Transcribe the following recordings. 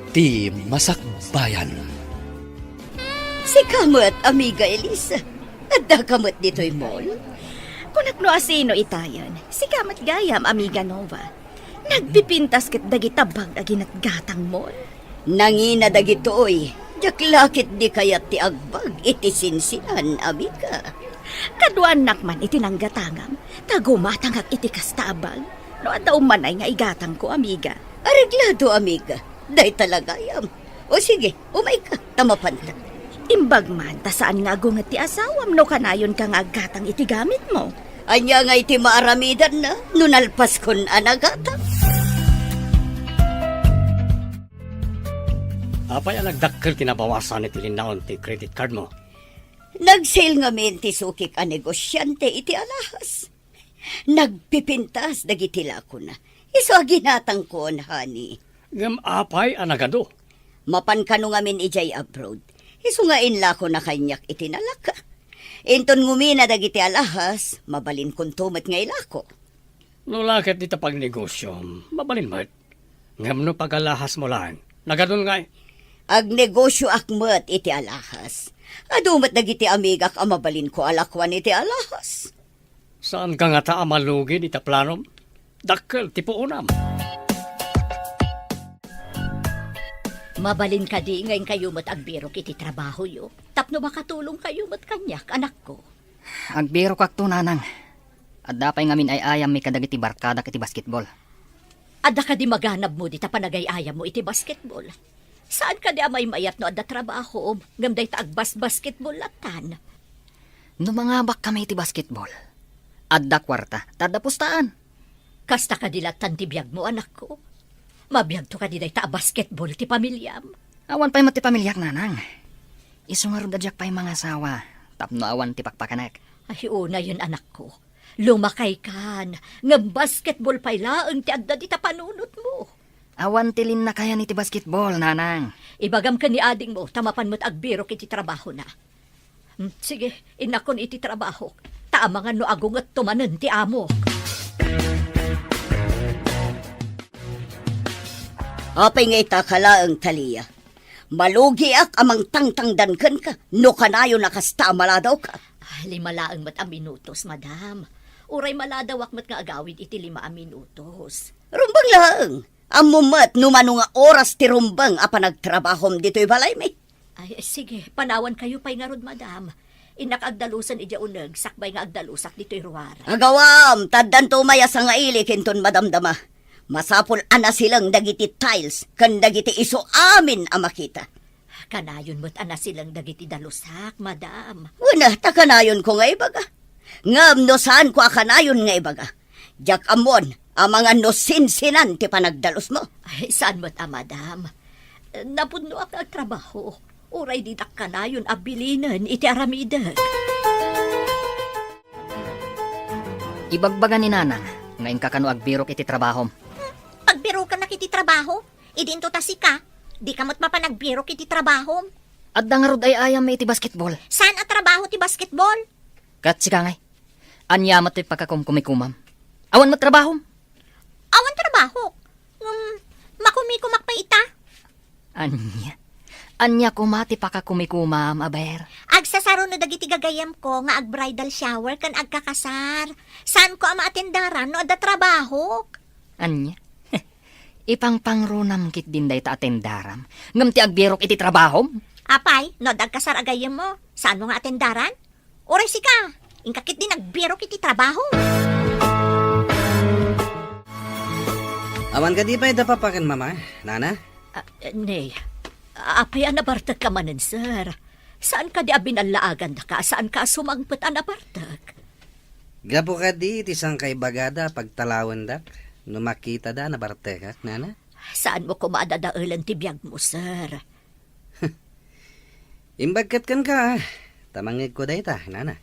ti Masakbayan. Si kamot, amiga Elisa. Adda kamot dito'y mall. Kung no asino itayan, si kamat gayam, amiga Nova. Nagpipintas ket dagitabag aginat gatang mo. Nangina dagitoy. Jaklakit di kayat ti agbag iti sinsinan, amiga. Kaduan nakman iti nanggatangam, tagumatangak iti kastabag. No adaw manay nga igatang ko, amiga. Areglado, amiga. Day talagayam. O sige, umay ka, tamapanta. Imbag man, ta saan nga gungat ti asawam no kanayon ka nga gatang iti gamit mo. Anya nga iti maaramidan na, nunalpas kon anagatang. Apay ang nagdakkel kinabawasan iti linaon ti credit card mo. Nag-sale nga men ti sukik a negosyante iti alahas. Nagpipintas dagiti lako na. Iso ginatang kon, honey. Ngam apay ang nagado. Mapan ka no nga men ijay abroad. Iso nga inla ko na kanyak itinalaka. Inton ngumina dagiti alahas, mabalin kong tumat nga ilako. No lakit dito pag negosyo, mabalin mo. Ngam no pagalahas mo lang. Nagadon nga Ag negosyo akmat iti alahas. Adumat dagiti amigak amabalin ko alakwan iti alahas. Saan ka nga ta amalugin ita planom? Dakkel tipo unam. Mabalin ka di ngayon kayo mat agbiro kiti trabaho yo. Tapno makatulong kayo mat kanyak, anak ko. Agbiro kak to, nanang. At dapay ngamin ay ayam may kadagiti barkada kiti basketball. Adda ka di maganab mo di ta panagay-ayam mo iti basketball. Saan ka di amay mayat no adda trabaho? Gamday ta agbas basketball latan. No mga bak kami iti basketball. Adda kwarta, tada pustaan. Kasta ka dilatan ti biyag mo, anak ko. Mabiyag to ka di ta basketball ti pamilyam. Awan pa'y mati pamilyak, nanang. Isungarod adyak pa'y mga asawa. Tapno awan ti pakpakanak. Ay, una yun, anak ko. Lumakay kan. Nga basketball pa'y laang ti adda di ta panunot mo. Awan tilin na kaya ni ti basketball, nanang. Ibagam ka ni ading mo, tamapan mo't agbiro kiti trabaho na. Sige, inakon iti trabaho. Taamangan no agong at tumanan ti amo. Apay nga itakala ang taliya. Malugi ak amang tangtangdan ka. No kanayo nakasta maladaw ka. Limalaang mat a minutos, madam. Uray maladawak mat nga agawid iti 5 minutos. Rumbang lang. Amumat numano nga oras ti rumbang a panagtrabahom dito'y balay mi. Ay, sige, panawan kayo pa'y nga rod, madam. Inakagdalusan ija uneg, sakbay nga agdalusak dito'y ruwara. Agawam, taddan tumaya sa nga ili kinton madamdama. Masapol ana silang dagiti tiles, kan dagiti iso amin a makita. Kanayon mo't ana silang dagiti dalusak, madam. Una, takanayon ko nga ibaga. Ngam no saan ko akanayon nga ibaga. Jak amon, ang mga no sinsinan ti panagdalos mo. Ay, saan mo't madam? Napuno ak ang trabaho. Uray didak kanayon abilinan iti aramidag. Ibagbagan ni nanang. Ngayon kakano agbiro kiti trabahom. Pagbiro ka na kiti trabaho, idinto ta si ka, di ka mo't mapanagbiro kiti trabaho. Adda nga rod ay ayam may iti basketball. Saan at trabaho ti basketball? Kat sika ngay. Anya mat ti pagkakumkumikumam. Awan mat trabahom. Awan trabaho. Makumikumak pa ita. Anya kumati pakakumikumam, aber. Agsasaro na dagiti gagayam ko nga ag-bridal shower kan agkakasar. Saan ko ama atendaran no adda trabaho? Anya? Ipang pangrunam kit din day ta atendaram. Ngam ti agbirok iti trabahom. Apay, no dagkasar agayam mo. Saan mo nga atendaran? Oray si ka, ingkakit din nagbiro kiti trabaho. Awan ka di pa idapapakan, mama? Nana? Nay, apay anabartag ka manen, sir. Saan ka di abinalaagan na ka? Saan ka sumangpet anabartag? Gapo ka di, tisang kay bagada pagtalawan dak. No makita da na bartekak, nana? Saan mo kumadadaulan ti biyag mo, sir? Imbagkat kan ka, tamangig ko day ta, nana.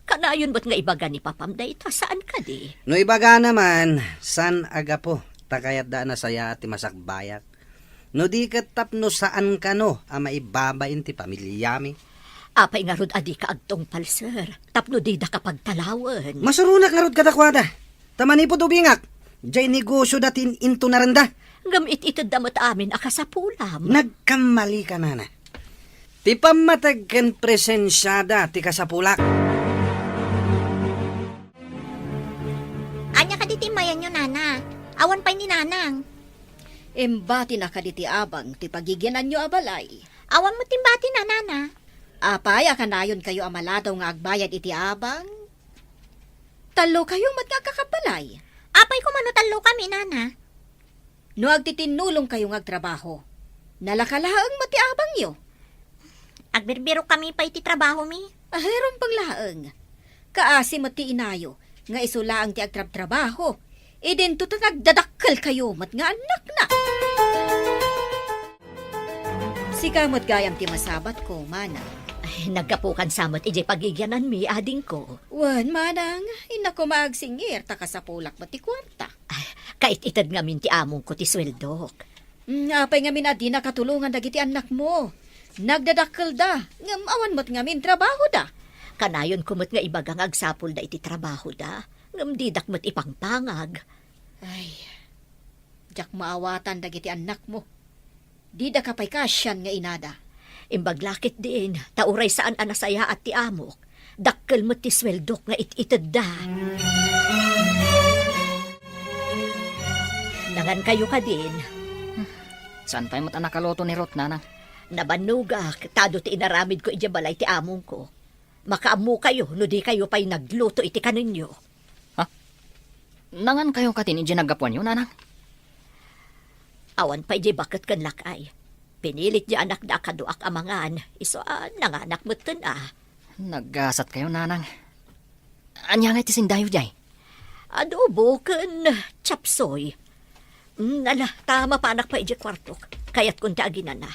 Kanayon mo't nga ibaga ni Papam dayta, saan ka di? No ibaga naman, san aga po, takayat da na saya ti masakbayak. No di kat tapno saan ka no, ama ibabain ti pamilyami. Apay nga rod adi ka agtong pal, sir. Tapno di da kapag talawan. Masurunak nga rod katakwada. Tamani po tubingak. Diyay negosyo datin into naranda. Ngam ititid damat amin akasapulam. Nagkamali ka, nana. Ti pamatag ken presensyada ti kasapulak. Anya ka ditimayan nyo, Nana. Awan pa'y ni Nanang. Embati na kaditi abang, ti pagiginan nyo abalay. Awan mo timbati na, Nana. Apay, akanayon kayo amaladaw nga agbayad iti abang. Talo kayo magkakabalay. Apay ko manutalo kami, Nana. No agtitinulong kayo nga agtrabaho. Nalakalaang mati abang yo. Agbirbiro kami pa iti trabaho mi. Aheron pang laang. Kaasi mati inayo, nga isulaang ti agtrabaho. Idin to nagdadakkel kayo, mat nga anak na. Sikamot gayam ti masabat ko, manang. Ay, nagkapukan samot ijay pagigyanan mi, ading ko. Wan, manang, inako maagsingir, takasapulak mati kwarta. Ay, kait itad nga min ti among ko ti sweldok. Apay nga min adi nakatulungan dagiti anak mo. Nagdadakkel da, ngam awan mo't nga min trabaho da. Kanayon kumot nga ibagang agsapul da iti trabaho da. Ngam didak mo't ipangpangag. Ay, jak maawatan dagiti anak mo. Dida ka pa'y kasyan nga inada. Imbaglakit din, tauray saan anasaya at ti amok. Dakkel mo't ti sweldok nga ititid da. Nangan kayo ka din. Saan tayo mo't anakaloto ni Rot, nanang? Nabanugak, tado ti inaramid ko ijabalay ti among ko. Makaamu kayo, no di kayo pa'y nagluto iti kaninyo. Nangan kayo katin iji nagapuan yun, nanang? Awan pa'y di bakit kan lakay. Pinilit di anak da kaduak amangan, iso nanganak mutin Naggasat kayo, nanang. Anya nga iti sindayo jay? Adobo kan chapsoy. Ala, tama pa anak pa iji kwartok. Kayat kung taaginan na.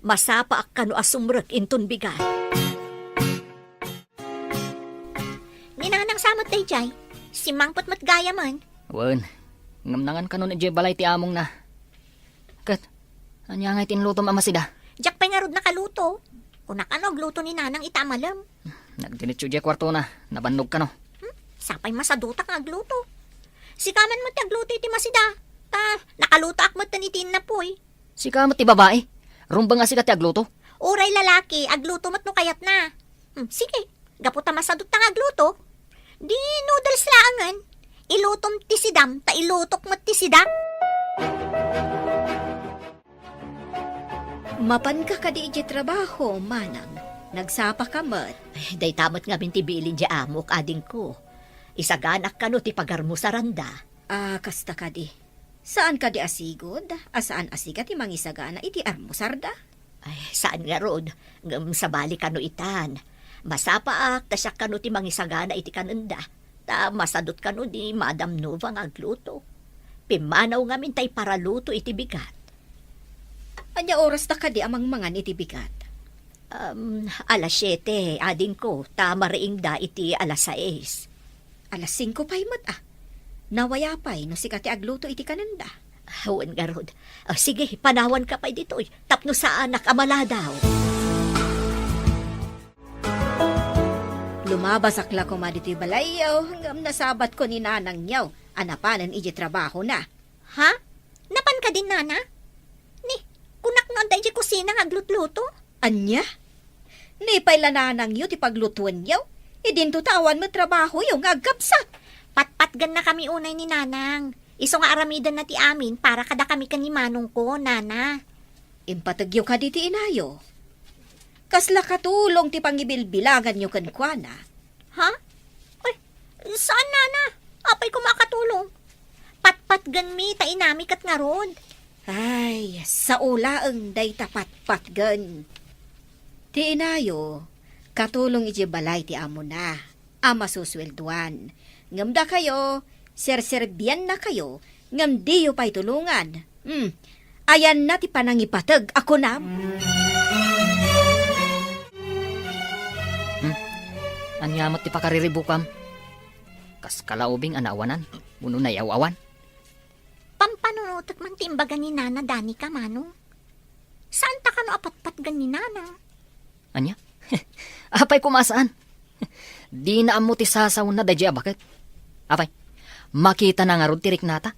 Masapa ak kano asumrek intun bigat. Ninanang samot day, Jay. Si Mangpot matgaya man. Wan, ngamnangan ka nun iji balay ti among na. Kat, anya nga itinluto mamasida? Jak pa'y nga rod nakaluto. Kunak ano, agluto ni Nanang itamalam. Nagdinitsyo iji kwarto na, nabannog ka no. Sapay masadutak nga agluto. Si kaman mo ti agluto iti masida. Nakaluto ak mo tanitin na po'y. Si kamot ti babae, rumbang nga si kati agluto. Uray lalaki, agluto mo't no kayat na. Sige, gaputa masadot nga agluto. Di noodles laangan. Ilutom ti sidam, ta ilutok mo't ti sidam. Mapan ka kadi iji trabaho, manang. Nagsapa ka mat. Ay, day tamot nga bintibilin di amok, ading ko. Isaganak ka no ti pagarmo sa randa. Kasta kadi. Saan ka di asigod? Saan asiga ti mangisagana iti armusarda? Ay, saan nga rod? Ngam sa bali ka no itan. Masapaak, tasyak ka no ti mangisagana iti kananda. Ta masadot ka no di Madam Nova nga agluto. Pimanaw nga mintay paraluto iti bigat. Anya oras na ka di amang mangan iti bigat? Alas 7, ading ko. Tama riing da iti alas 6. Alas 5 pa'y mat Nawaya pa'y no si kati agluto iti kananda. Hawan nga rod. Sige, panawan ka pa'y dito'y. Tapno sa anak amala daw. Lumabas akla ko madito'y balayaw hanggang nasabat ko ni nanang niyaw. Anapanan iji trabaho na. Ha? Napan ka din, Nana? Ni, kunak nga da iji kusina nga aglutluto? Anya? Ni pa'y lananang yu ti paglutuan yaw. Idin tutawan mo trabaho yaw nga agkapsat. Patpatgan na kami unay ni Nanang. Iso nga aramidan na ti amin para kada kami kan ni Manong ko, Nana. Impatagyo ka di ti inayo. Kasla katulong ti pangibilbilagan nyo kankwana. Ha? Ay, saan, Nana? Apay ko makatulong. Patpatgan mi, tainami kat nga ron. Ay, sa ulaang day tapat-patgan. Ti inayo, katulong iti balay ti amo na. Ama suswelduan. Ngamda kayo, serserbian na kayo, ngam diyo pa'y tulungan. Ayan na ti panangipatag, ako na. Anyamot ti pakariribukam. Kas kalaubing anawanan, uno na yawawan. Pampanunutot man timbagan ni Nana Dani ka, Manong. Saan ta ka no apatpatgan ni Nana? Anya? Apay kumasaan? Di na amo ti sasaw na dadya bakit? Apay, makita na nga ron tirik nata.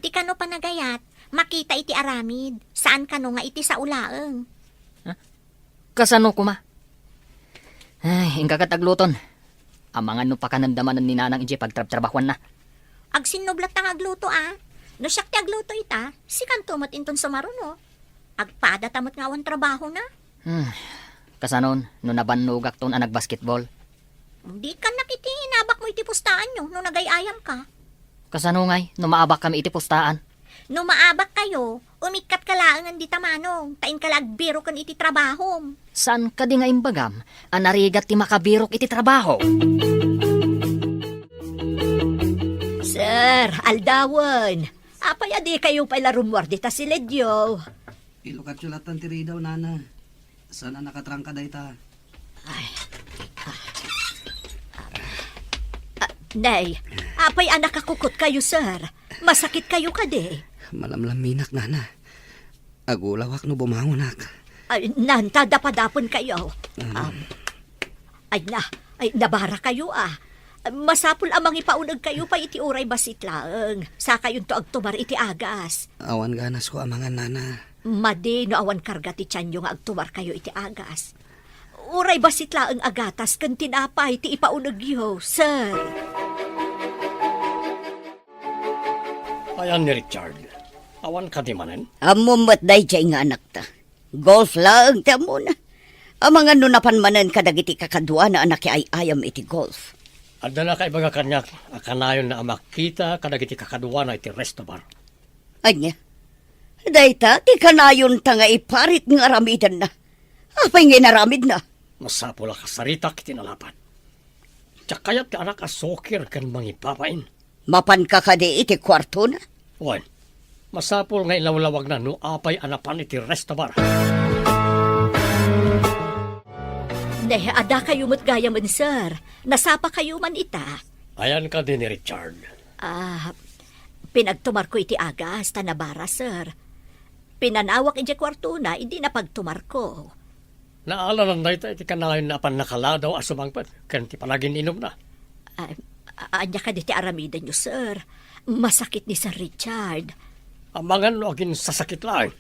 Di ka no panagayat, Makita iti aramid. Saan ka no nga iti sa ulaeng? Kasano ko ma? Ay, ingka katagluton. Amangan no pakanamdamanan ni nanang iji pagtrab-trabahuan na. Agsinublat tang agluto No siyak ti agluto ita, si kantumot inton sumaruno. Agpada tamot nga awan trabaho na. Kasanon, no nabanugak ton anag basketball. Di ka nakiti, nabak mo iti pustaan nyo no nagayayam ka. Kasano ngay, no maabak kami iti postaan. No maabak kayo, umikat ka laangan di tamanong, tain ka lagbiro kan iti trabaho. Saan ka di nga imbagam, anarigat ti makabirok iti trabaho. Sir, aldawan. Apay adi kayo pala rumwar dita si Ledyo. Ilukat sulatan ti ridaw, nana. Sana nakatrangka day ta. Nay, apay anak kakukot kayo, sir. Masakit kayo kade. Malamlaminak, nana. Agulawak no bumangonak. Ay, nanta, dapadapon kayo. Ay, nabara kayo Masapul amang ipaunag kayo pa iti uray basit laeng. Sa kayon to agtumar iti agas. Awan ganas ko amangan, nana. Madi no awan karga ti tiyan yung agtumar kayo iti agas. Uray basit laeng agatas kan tinapay ti ipaunag yo, sir. Ayan ni Richard. Awan ka di manen? Amumat day jay nga anak ta. Golf lang ta muna. Amangan no napanmanan kadagiti kakadwa na anak ay ayam iti golf. Adda na kay baga kanyak, akanayon na makita kadagiti kakaduwa na iti resto bar. Anya, dayta, ti kanayon ta nga iparit ng aramidan na. Apay nga naramid na. Masapula ka sarita kiti nalapan. Tsak kayat ka anak asokir kan mangipapain. Mapan ka kadi iti kwarto na. Wan, masapul nga ilawlawag na no apay anapan iti resto bar. Nay, ada kayo mo't gaya man, sir. Nasapa kayo man ita. Ayan ka din ni Richard. Pinagtumar ko iti agas, tanabara, sir. Pinanawak iti kwarto na, hindi na pagtumar ko. Naalanan na ito iti kanayon na apan nakaladaw asumangpat. Kan ti palagin inom na. Anya ka diti aramidan nyo, sir. Masakit ni Sir Richard. Amangan no agin sasakit lang.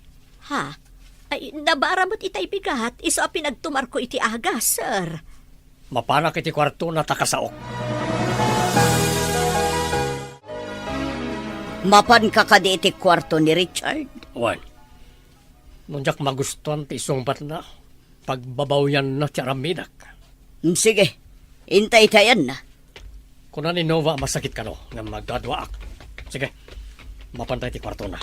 Ha? Ay, nabara mo't itay bigat. Iso a pinagtumar ko iti agas, sir. Mapanak iti kwarto na takasaok. Mapan ka kadi iti kwarto ni Richard. Wan, nunjak magustuhan ti isungbat na. Pagbabawyan na ti aramidak. Sige, intay-tayan na. Kuna ni Nova masakit ka no, nga magdadwaak. Sige, mapantay ti kwarto na.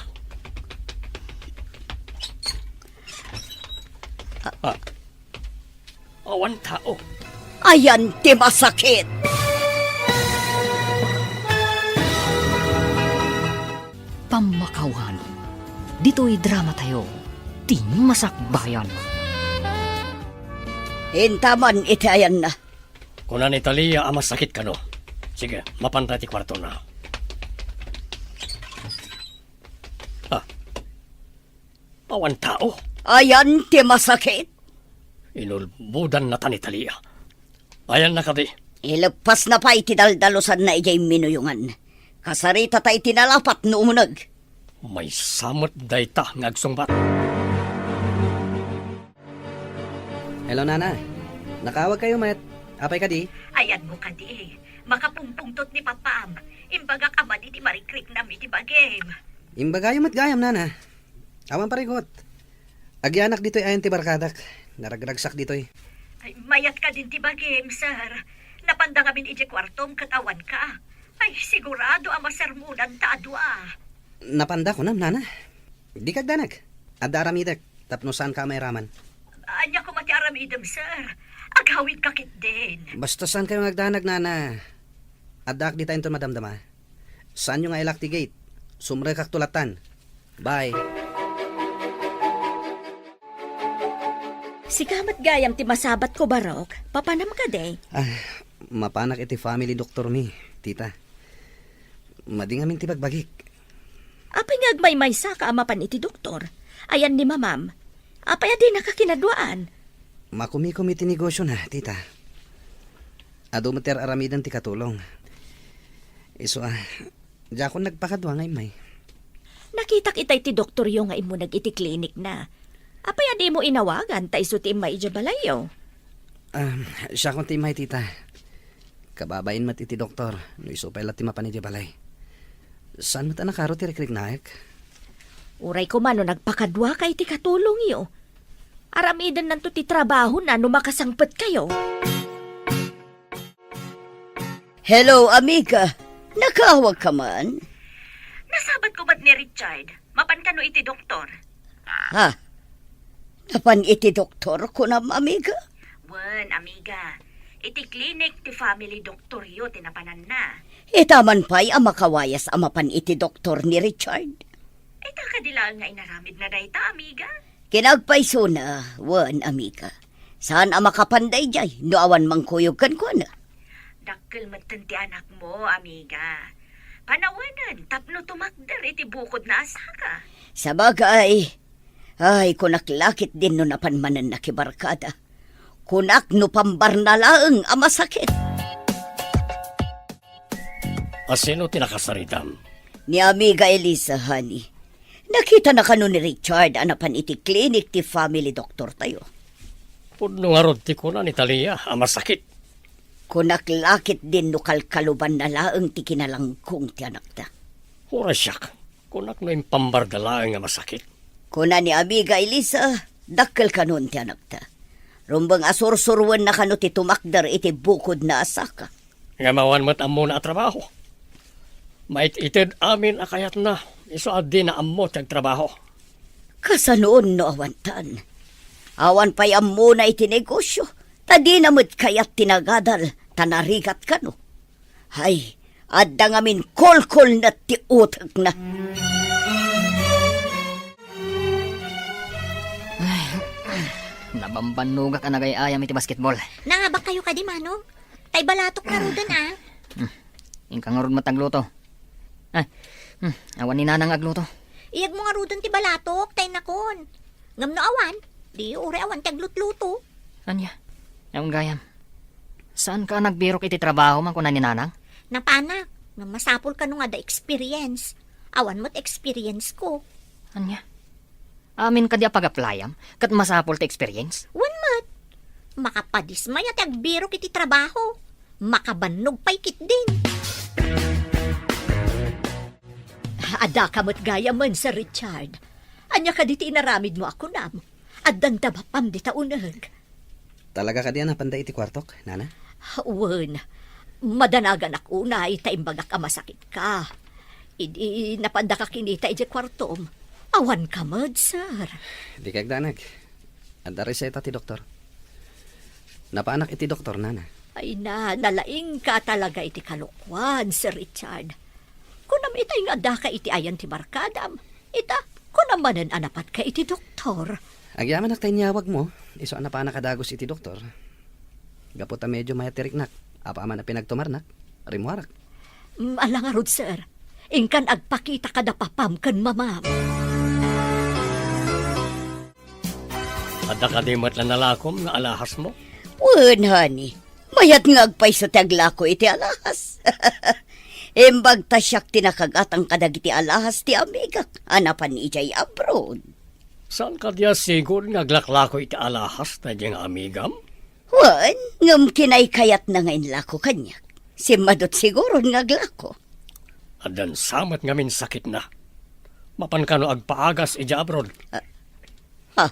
Awan tao. Ayan ti masakit. Pamakauhan. Dito'y drama tayo. Di masakbayan. Hintaman itayan na. Kuna ni Talia masakit ka no. Sige, mapantay ti kwarto na. Awan tao. Ayan ti masakit. Inulbudan na ta ni Talia. Ayan na kadi. Ilagpas na pa iti daldalusan na ijay minuyungan. Kasarita ta iti nalapat no umunag. May samot dayta ngagsungbat. Hello, nana. Nakawag kayo, Matt. Apay ka di? Ayan mo kadi. Makapungpungtot ni Papam. Imbagak ama di marikrik nam iti bagim. Imbagayam at gayam, nana. Awan parigot. Agyanak dito'y ayon ti barkadak. Naragragsak dito'y. Ay, mayat ka din ti bagim, sir. Napanda ngamin iti kwartom katawan ka. Ay, sigurado ama sermunan ta adwa. Napanda ko nam, nana. Di kagdanak. Adda aramidak. Tapno saan ka may raman. Anya ko mati aramidem, sir. Aghawid kakit din. Basta saan kayo nagdanag, nana. Adak di tayo ito madamdama. Saan yung nga ilak ti gate? Sumre kak tulatan. Bye. Sigamat gayam ti masabat ko barok. Papanam ka de. Mapanak iti family doctor mi, tita. Madingamin ti bagbagik. Apay ngagmay sa ka amapan iti doktor. Ayan ni mamam. Apay adi nakakinadwaan. Makumikom iti negosyo na, tita. Ado mater aramidan ti katulong. Iso diya ko nagpakadwa ngay may. Nakitak itay ti doktor yung nga imo nag-iti klinik na. Apay adi mo inawagan, ta iso ti maidya balayo. Siya kong timay, tita. Kababain mat iti doktor, no isupay ti mapanidya balay. Saan mo ta nakaro ti rekrik naik? Uray ko man no nagpakadwa kay ti katulong yo. Aramidan nanto ti trabaho na no makasangpet kayo. Hello, amiga. Nakawag ka man? Nasabat ko ba't ni Richard? Mapan ka no iti doktor? Ha? Napan iti doktor ko na, amiga? Wen, amiga. Iti klinik ti family doktor yo tinapanan na. Itaman pa'y ang makawayas amapan iti doktor ni Richard. Ay takadilaan nga inaramid na dayta, amiga. Kinagpaiso na, wan, amiga. Saan ang makapanday jay? No awan mangkuyog kan ko na. Dakkel matan ti anak mo, amiga. Panawanan, tapno tumakder iti bukod na asaka. Sa bagay, ay kunaklakit din no napanmanan na kibarkada. Kunak no pambarnalaeng ang masakit. Asino tinakasaritam? Ni amiga Elisa, honey. Nakita na kano ni Richard anapan iti clinic ti family doctor tayo. Pudno nga rod ti kuna ni Talia, ang masakit. Kunaklakit din no kalkaluban na laeng ti kinalangkong ti anak ta. Hura siyak, kunak no yung pambardala nga masakit. Kuna ni amiga Elisa, dakkel kanon ti anak ta. Rumbang asursurwan na kano ti tumakder iti bukod na asaka. Nga mawan mo't amo na trabaho. Mait itid amin akayat na, iso adi na amo tiyag trabaho. Kasanoon no awantan. Awan pa'y amo na iti negosyo. Tadi namit kayat tinagadal, tanarigat ka no. Hay, adda ngamin kolkol na ti utak na. Nabambanuga ka na gay ayam iti basketball. Nangabak kayo ka di, Manong? Tay balatok na rudan, ah. Ingkang nga rod matagluto. Ay, awan ni nanang agluto. Iyag mo nga rudan ti balatok, tay nakon. Ngam no awan, di ure awan ti aglutluto. Anya, ang gayam. Saan ka nagbirok iti trabaho man kunan ni nanang? Napanak, nga masapol ka nung nga da experience. Awan mo't experience ko. Anya, amin ka di pag-applyam, kat masapol ti experience. Wan mat, makapadismay at agbiro kiti trabaho. Makabanog pa'y kit din. Ada kamot gaya man sa Richard. Anya ka diti inaramid mo ako nam. Addan tabapam di taunag. Talaga ka diyan napanday iti kwartok, nana? Wen, madanagan ako na itaimbagak ka masakit ka. Idi napanda ka kinita iti kwartom. Awan ka mod, sir. Di kag danag. Anda reseta ti doktor. Napaanak iti doktor, nana. Ay na, nalaing ka talaga iti kalukwan, Sir Richard. Kunam itay nga da ka iti ayan ti barkadam. Ita, kunam manan anapat ka iti doktor. Agyaman nak tayo niyawag mo. Iso na pa nakadagos iti doktor. Gaputa medyo mayatirik nak. Apa man na pinagtumarnak. Rimuarak. Alang arod, sir. Ingkan agpakita ka da papam kan mamam. Ada ka di mo't lanalakom nga alahas mo? Wen, honey. Mayat nga agpay sa taglako iti alahas. Embag tasyak tinakagatang kadag iti alahas ti amiga. Anapan ijay abroad. Saan ka diya sigur nga glaklako iti alahas na diyang amigam? Wan, ngam kinay kayat na ngayon lako kanyak. Si Madot siguro nga glako. Adan samat ngamin sakit na. Mapan ka no agpaagas ija abroad. Ha?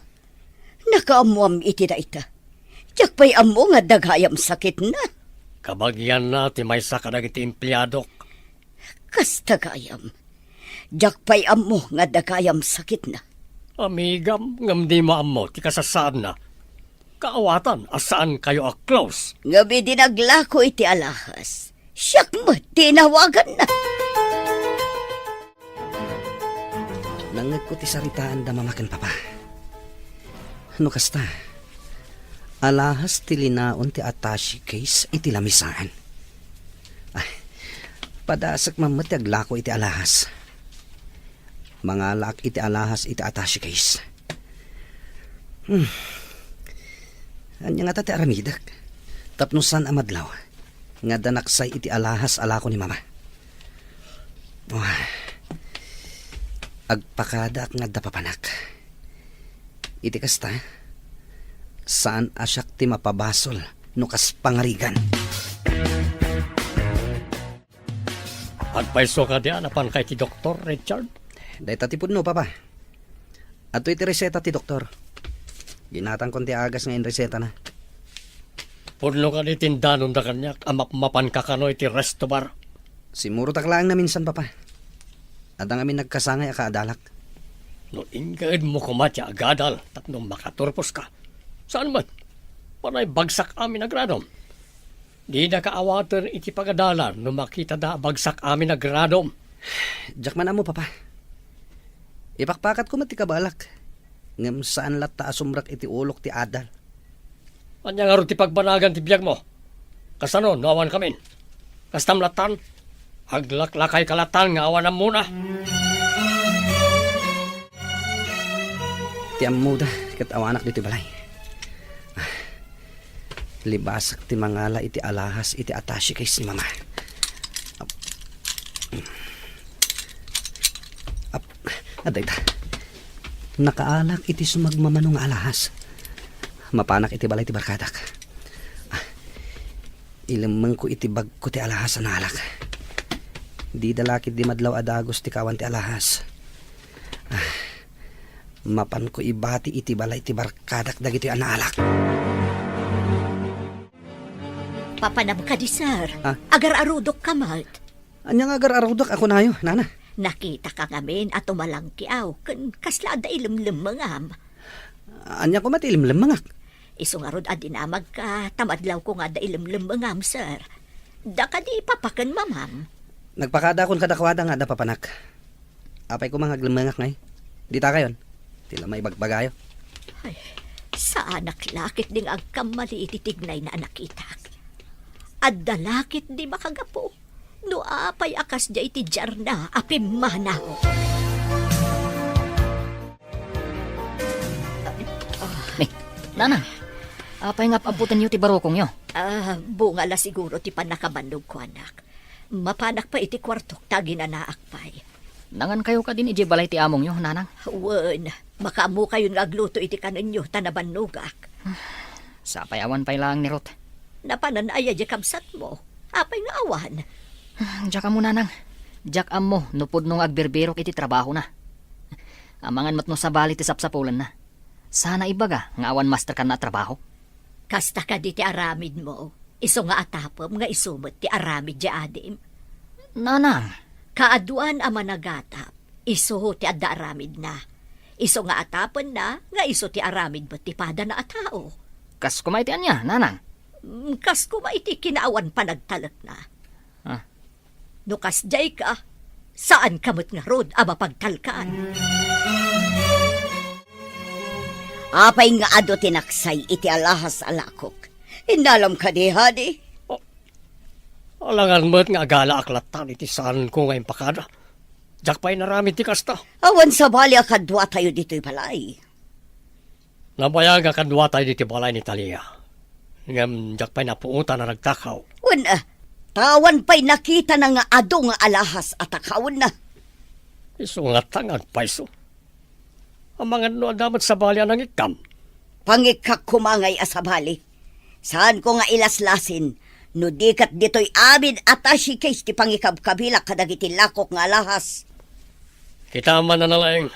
Nakaamuam iti da ita. Tiyak pa'y amo nga daghayam sakit na. Kabagyan na ti may sakadag iti empleyadok. Kas tagayam. Tiyak pa'y amo nga daghayam sakit na. Amigam, ngam di mo amo, ti kasasaan na. Kaawatan, asaan kayo a-close? Ngabi dinaglako iti alahas. Siyak mo, tinawagan na. Nangag ko ti saritaan da mamakan papa. Ano kasta? Alahas ti linaon ti attache case iti lamisaan. Ay, padasak mamat ti aglako iti alahas. Mga lak iti alahas iti attache case. Anya nga ti aramidak. Tapnusan amadlaw. Nga danaksay iti alahas alako ni mama. Oh. agpakada at nga dapapanak. Iti kasta, saan asyak ti mapabasol no kas pangarigan. Agpaiso ka diyan apan kay ti Dr. Richard. Dahil tatipod no, papa. At iti reseta ti doktor. Ginatang kon ti agas ngayon reseta na. Pudlo ka di tindanon da kanyak, amapmapan ka kano iti resto bar. Simuro taklaan na minsan, papa. At ang amin nagkasangay akaadalak. No ingkaid mo kumatya agadal, tapno makaturpos ka. Saan man? Panay bagsak amin nagradom. Di na kaawater iti pagadalan no makita da bagsak amin nagradom. Diyak man mo, papa. Ipakpakat ko mati kabalak. Ngam saan lat ta asumrak iti ulok ti adal. Anya nga ro ti pagbanagan ti biyag mo. Kasano, no awan kamin. Kastam latan, aglaklakay kalatan nga awan muna. Ti amuda, kat awanak dito balay. Libasak ti mangala iti alahas iti atashi kay si mama. Aday ta. Nakaalak iti sumagmamanong alahas. Mapanak iti balay ti barkadak. Ilamang ko iti bag ko ti alahas ang alak. Di dalakit di madlaw adagos ti kawan ti alahas. Mapan ko ibati iti balay ti barkadak dagiti analak. Papanam ka di, sir. Ah? Agar-arudok ka, Mart. Anyang agar arudok ako na yo, nana. Nakita ka ngamin at umalangkiaw. Kasla da ilimlim mangam. Anya ko matilim lamangak. Isungarod a dinamag ka. Tamadlaw ko nga da ilimlim mangam, sir. Da ka di papakan, mamam. Nagpakada kon kadakwada nga da papanak. Apay ko mga glamangak ngay. Di ta kayon. Tila may bagbagayo. Ay, sa anak lakit ding agkamali ititignay na anakitak. At dalakit di makagapo. No apay akas di iti jarna apim manaw. Nanang, apay nga paabutan niyo ti barokong yo. Bunga la siguro ti panakabandog ko, anak. Mapanak pa iti kwartok tagi na naakpay. Nangan kayo ka din iji balay ti among yo, nanang. Wen, makamu kayo ngagluto iti kanan nyo tanabanugak. Sapayawan pay lang ni Ruth. Napanan aya di kamsat mo. Apay nga awan. Diyak mo, nanang. Diyak mo, nupod nung agberbero iti trabaho na. Amangan mat no sa bali ti sapsapulan na. Sana ibaga, nga awan master ka na trabaho. Kasta ka di ti aramid mo. Iso nga atapom nga isumot ti aramid di adim. Nanang, Kaaduan ama nagatap. Iso ti adda aramid na. Iso nga atapon na, nga iso ti aramid mo ti pada na atao. kas kumaitian niya, nanang. Kas kumaiti kinaawan pa nagtalak na. Ah. No kas jay ka, saan kamot nga rod ama pagtalkaan? Apay nga ado tinaksay iti alahas alakok. Inalam ka di, hadi? Alangan mo't nga agala aklatan iti saan ko ngayon pakada. Diyak pa'y naramid ti kasta. Awan sa bali akadwa tayo dito'y balay. Nabayag akadwa tayo diti balay ni Talia. Ngam diyak pa'y napuunta na nagtakaw. Una, tawan pa'y nakita na nga ado nga alahas at akawon na. Iso nga tangag paiso. Ang mga no damat sa balya ng ikam. Pangikak kumangay asabali. Saan ko nga ilaslasin, no dikat dito'y amin atashi case ti pangikab-kabila kadagiti lakok nga alahas. Kita man na nalaing.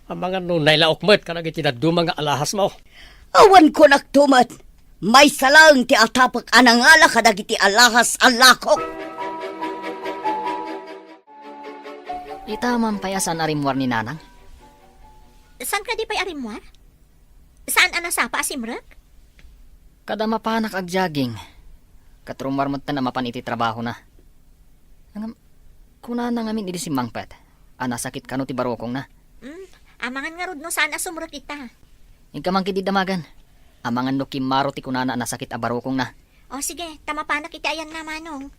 Ang mga no nailaokmet ka nagiti na dumang nga alahas mo. Awan ko naktumat, may salang ti atapak anangala kadagiti alahas alakok. Itaman payasan arimwar ni nanang. Saan ka di pa'y arimwar? Saan anasapa asimrak? Kada mapanak ag jogging. Katrumar mo na mapan iti trabaho na. Kuna na ngamin iti si Mangpet. Anasakit ka no ti barokong na. Amangan nga rod no saan asumrak ita. Ikaman kiti damagan. Amangan no kimaro ti kunana anasakit a barokong na. O sige, tamapanak iti ayan na manong.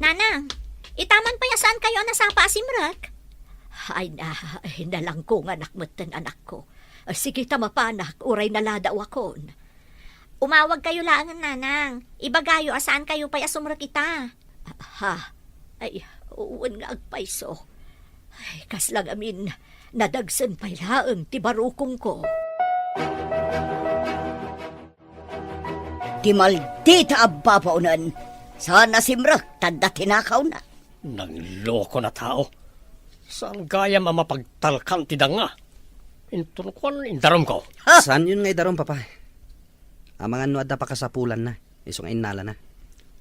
Nanang, itaman pa saan kayo nasapa asimrak? Ay na lang ko nga nakmatan anak ko. Sige tamapanak, uray naladaw akon. Umawag kayo laangan, nanang. Ibagayo, asaan kayo pa'y asumra kita. Ha? Ay, uwan nga agpaiso. Ay, kaslang amin, nadagsan pa'y laang ti barukong ko. Di maldita ababaunan. Sana simrak, tanda tinakaw na. Nang loko na tao. Saan gaya mamapagtalkan ti danga? Intun kon indarom ko. Saan yun nga daron, papa? Amangan no adda pa kasapulan na. Isong inala na.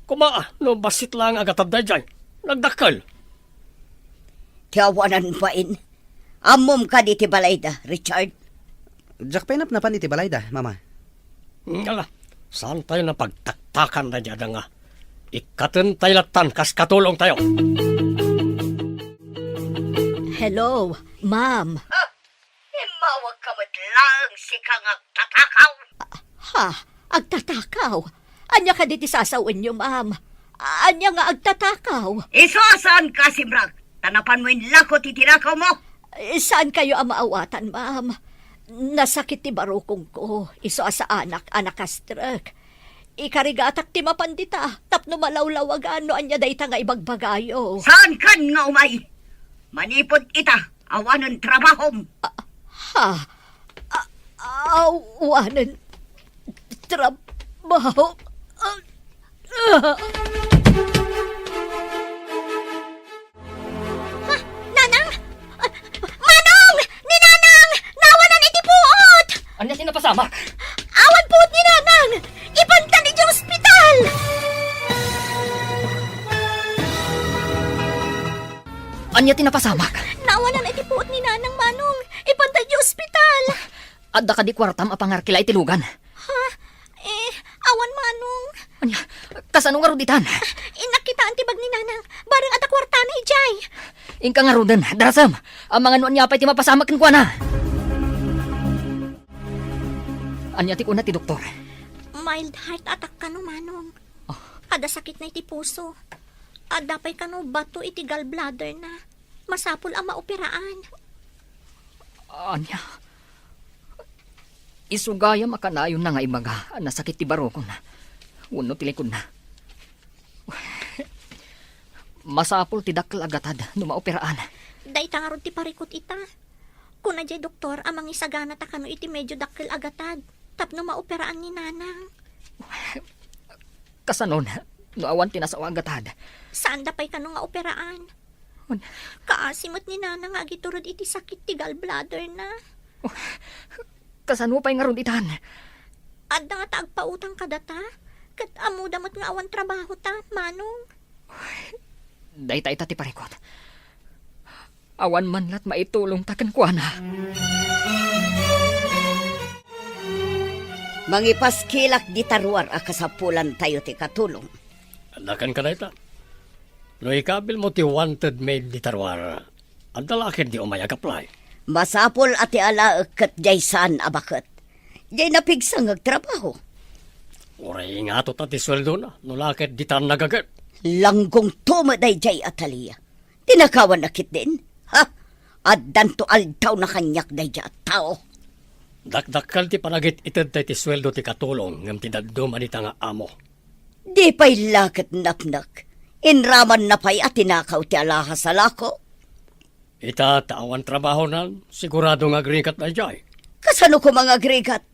Kumaa, no basit lang agatad da dyan. Nagdakkel. Tiyawanan pa in. Amom ka di ti balayda, Richard. Jack penap na pa ni Tibalayda, mama. Ngala, saan tayo na pagtaktakan na dyan nga? Ikaten tayo latan, kas katulong tayo. Hello, ma'am. Mawag ka lang si kang agtatakaw. Ha? Agtatakaw? Anya ka diti sasawin niyo, ma'am? Anya nga agtatakaw? Isosan ka simrak. Tanapan mo yung lako titirakaw mo. Saan kayo ang maawatan, ma'am? Nasakit ti barukong ko. Iso sa anak kastrak. Ikarigatak ti mapandita. Tapno malawlawagan no anya dayta nga ibagbagayo. Saan kan nga umay? Manipod ita, awanan trabahom. Ha? Awanan trabaho. Nanang! Manong! Ni Nanang! Nawanan iti puot! Anya sinapasamak? Awan puot ni Nanang! Ibanta ni di ospital! Anya tinapasamak? Nawanan iti puot ni Nanang, Manong! Ibanta di ospital! Adda ka di kwartam apangar kila itilugan. Ha? Awan, Manong. Anya, kasano nga ruditan? Inakitaan tibag ni Nanang. Barang at akwartana ijay. Ingka nga ruden, darasam. Ang mga nuan niya pa'y ti mapasamak ng kuwana. Anya ti kuna ti doktor. Mild heart attack ka no, Manong. Ada sakit na iti puso. Ada pa'y ka no bato iti gallbladder na. Masapul ang maoperaan. Anya, isugaya makanayon na nga ibaga. Nasakit ti barokon na. Uno tilikod na. Masapul ti dakkel agatad no maoperaan. Dayta nga ron ti parikot ita. Kuna jay doktor, amang isagana ta kano iti medyo dakkel agatad. Tapno maoperaan ni Nanang. Kasanon, no awan tinasawa agatad. Saan da pa'y kano nga operaan? Kaasimot ni Nanang nga agiturod iti sakit ti gallbladder na. Kasano pa'y nga ruditan? Adda nga taagpautang ka data. Kat amudamot nga awan trabaho ta, Manong. Dayta ita ti parikot. Awan man lat maitulong taken kuana. Mangipaskilak di tarwar akasapulan tayo ti katulong. Anakan ka na ita. No ikabil mo ti wanted maid di tarwar. Ang dalakin di umayag apply. Masapol ati ala ket jaysan abaket. Jay napigsang agtrabaho. Uray nga to ti sweldo na. No lakit di tan nagagat. Langgong tumaday jay atalia. Tinakawan nakit din. Ha? Addan to aldaw na kanyak day jay at tao. Dakdakal ti panagit itad ti sweldo ti katulong ngam ti daddo manita nga amo. Di pa'y lakit naknak. Inraman na pa'y at tinakaw ti alahas sa lako. Ita taawan trabaho na sigurado nga agrikat na jay. Kasano ko mga agregat?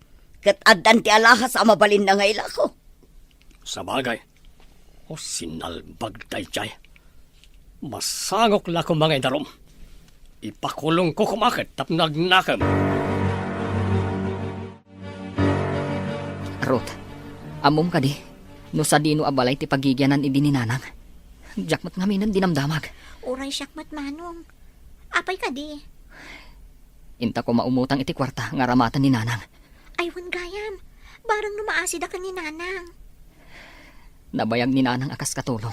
Kat addan ti alahas ang mabalin na ngay lako. Sa bagay. O sinalbag day jay. Masangok la ko mga indarom. Ipakulong ko kumakit tap nagnakam. Ruth, amom ka di. No sa dino abalay ti pagigyanan idi ni Nanang. Jakmat nga minan dinamdamag. Uray syakmat, Manong. Apay ka di. Inta ko maumutang iti kwarta nga ramatan ni Nanang. Aywan gayam. Barang numaasid ka ni Nanang. Nabayag ni Nanang akas katulong.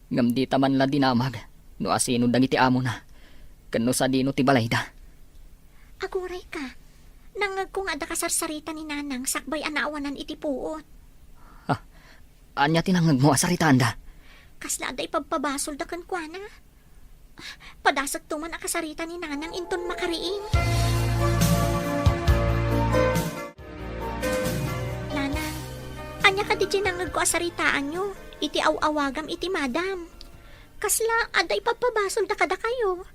Ngam di taman la dinamag. No asino dangiti amo na. Kano sa dino ti balayda. Aguray ka. Nangag kung ada kasarsarita ni Nanang sakbay anaawanan iti puot. Anya tinangag mo asaritaan da. Kasla ada ipagpabasol da kan kuana. Padasag tuman akasarita ni Nanang inton makariing. Nanang, Anya ka di nangag ko asaritaan nyo. Iti awawagam iti madam. Kasla, aday pagpabasol da kada kayo.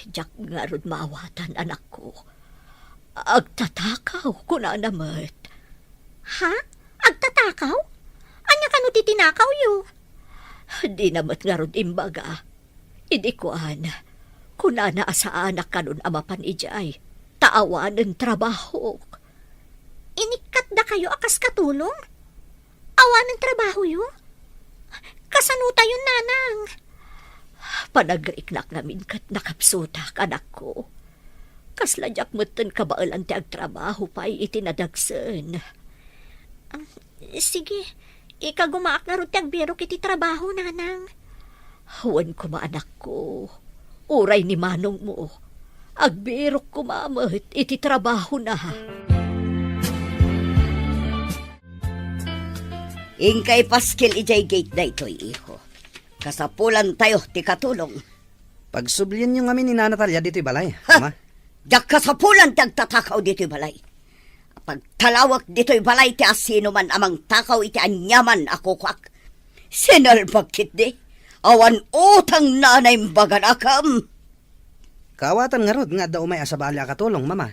Jak nga rod maawatan, anak ko. Agtatakaw ko na namat. Ha? Agtatakaw? Anya ka no titinakaw yo? Di namat nga rod imbaga. Idi ko kuna na asa anak kanon amapan ijay. Taawanan trabaho. Inikat da kayo akas katulong? Awan ng trabaho yo? Kasanuta yun, nanang. Panagriknak namin kat nakapsutak, anak ko. Kasladyak matan kabaalan ti agtrabaho pa'y itinadagsan. Sige, ikagumaak na rin tagbiro kiti trabaho, nanang. Huwan ko anak ko. Uray ni manong mo. Agbirok ko mamat iti trabaho na. Ingkay paskil ijay gate na ito'y iho. Kasapulan tayo ti katulong. Pagsublian yung amin ni Nanatalya dito'y balay, Ha? ama. Jak kasapulan ti agtatakaw dito'y balay. Pagtalawak dito'y balay ti asino man amang takaw iti anyaman ako kwak. Sinalbag kit di. Awan utang nanay baganakam. Kaawatan nga rod nga daw may asabali katulong, mama.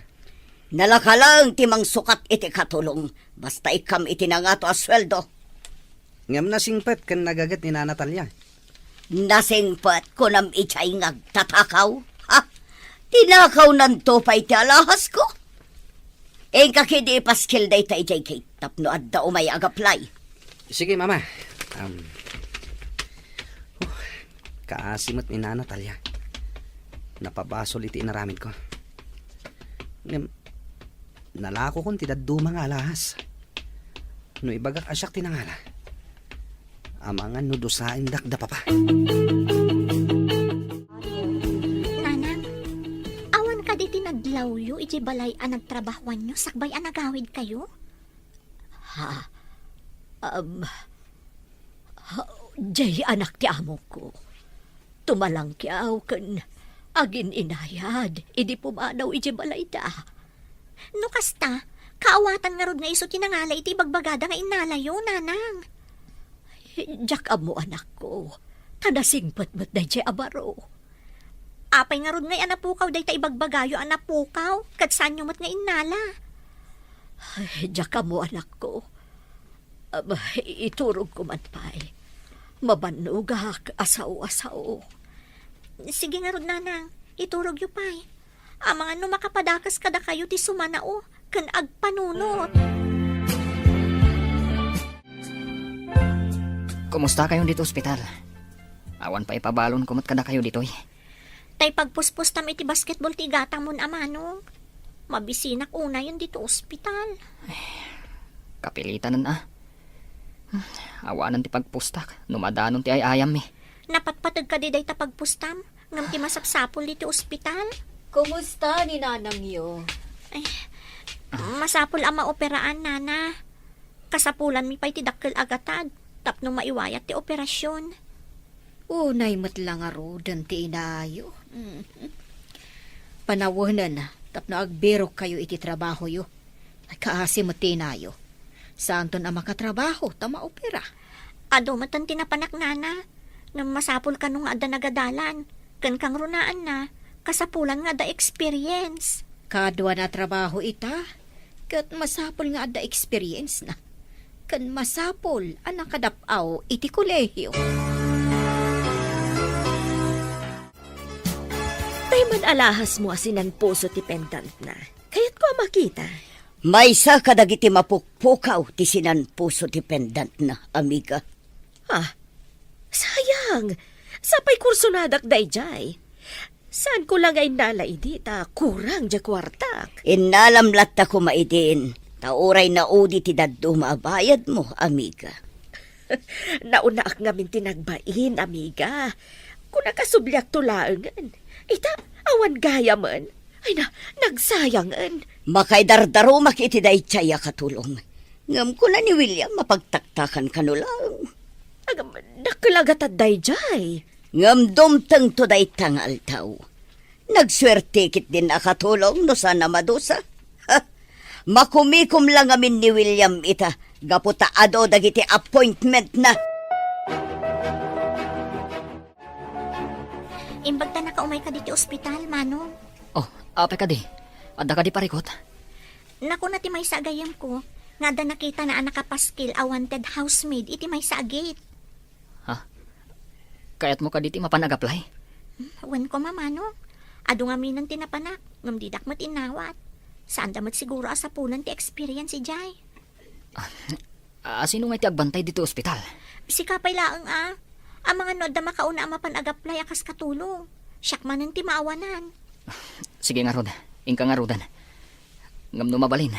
Nalakalang timang sukat iti katulong. Basta ikam iti na nga to asweldo. Ngam na singpet kan nagagat ni Nanatalya. Nasingpat ko nam ichay ngagtatakaw. Ha? Tinakaw nanto pa iti alahas ko. Kakidi paskil day ta ijay kay tapno adda umay agaplay. Sige, mama. Kaasimot ni Nanatalya. Napabasol iti inaramid ko. Ngam, nalako kong tidaduma nga alahas. No ibagak asyak tinangala. Amangan no dosain dakda papa. Nanang, awan ka di tinadlawyo, iti balay ang nagtrabahuan nyo, sakbay ang nagawid kayo? Jay anak ti amo ko. Tumalang kiaw kan agin inayad. Idi pumanaw iti balay da. No kasta, kaawatan nga rod nga iso tinangala iti bagbagada nga inalayo, nanang. Jak amo anak ko. Tanasingpat mat na jay abaro. Apay nga rod nga anapukaw day ta ibagbagayo anapukaw, kat saan nyo mat nga inala. Jak amo anak ko. Iturog ko man pa'y. Mabanugak, asaw-asaw. Sige nga rod, nanang, iturog yu pay. Amangan no makapadakas kada kayo ti sumanao, kan agpanunot. Kumusta kayo dito ospital? Awan pa ipabalon kumot kada kayo ditoy. Tay pagpuspos tam iti basketball ti gatang mon amanong. Mabisinak una yun dito ospital. Kapilitan na. Awanan ti pagpustak. Numadanon ti ayayam eh. Napatpatag ka di day ta pagpustam, ngam ti masapsapol dito ospital. Kumusta ni nanang yo? Masapol ang maoperaan, nana. Kasapulan mi pa'y ti dakkel agatad, tapno maiwayat ti operasyon. Unay matlang arudan ti inayo. Panawanan, tapno agbirok kayo iti trabaho yo. Ay kaasi mati inayo. Santon ang makatrabaho, tama opera. Ado matan tinapanak, nana. Ngam masapol ka nung ada nagadalan. Kan kang runaan na, kasapulan nga da experience. Kadwa na trabaho ita, kat masapol nga ada experience na. Kan masapol, anang kadapaw iti kolehiyo. Tayman alahas mo asinan puso ti pendant na. Kaya't ko makita. May sa kadagiti mapukpukaw ti sinan puso ti pendant na, amiga. Sayang, sapay kursunadak dayjay. Saan ko lang ay nalay di ta kurang ja kwartak. Inalamlat ta ko maidin. Tauray na udi ti daddo maabayad mo, amiga. Naunaak ngamin tinagbain, amiga. Kung nakasublyak tulaangan, ita awan gaya man. Ay nagsayangan. Makay dardaro makiti day tsaya katulong. Ngam ko na ni William mapagtaktakan ka no lang. Agam, nakalagatad dayjay. Ngam dumtang to day tangal tao. Nagswerte kit din nakatulong no sana madusa. Ha? Makumikom lang amin ni William ita. Gaputa ado dagiti appointment na. Imbag ta nakaumay ka dito ospital, Manong. Oh, apay ka di. Adda ka di parikot. Naku na ti may sagayam ko. Nga da nakita na anak kapaskil a wanted housemaid iti may sagit. Kayat mo ka diti mapanag-apply. Wen ko mamano. Ado nga minang tinapanak. Ngam didak mat inawat. Saan damat siguro asapulan ti experience si Jai. Sino nga iti agbantay dito ospital? Si kapay laang Ang mga nod da makauna ang mapanag-apply akas katulong. Siyak manan ti maawanan. Sige nga Rod. Ingka nga Rodan. Ngam no mabalin.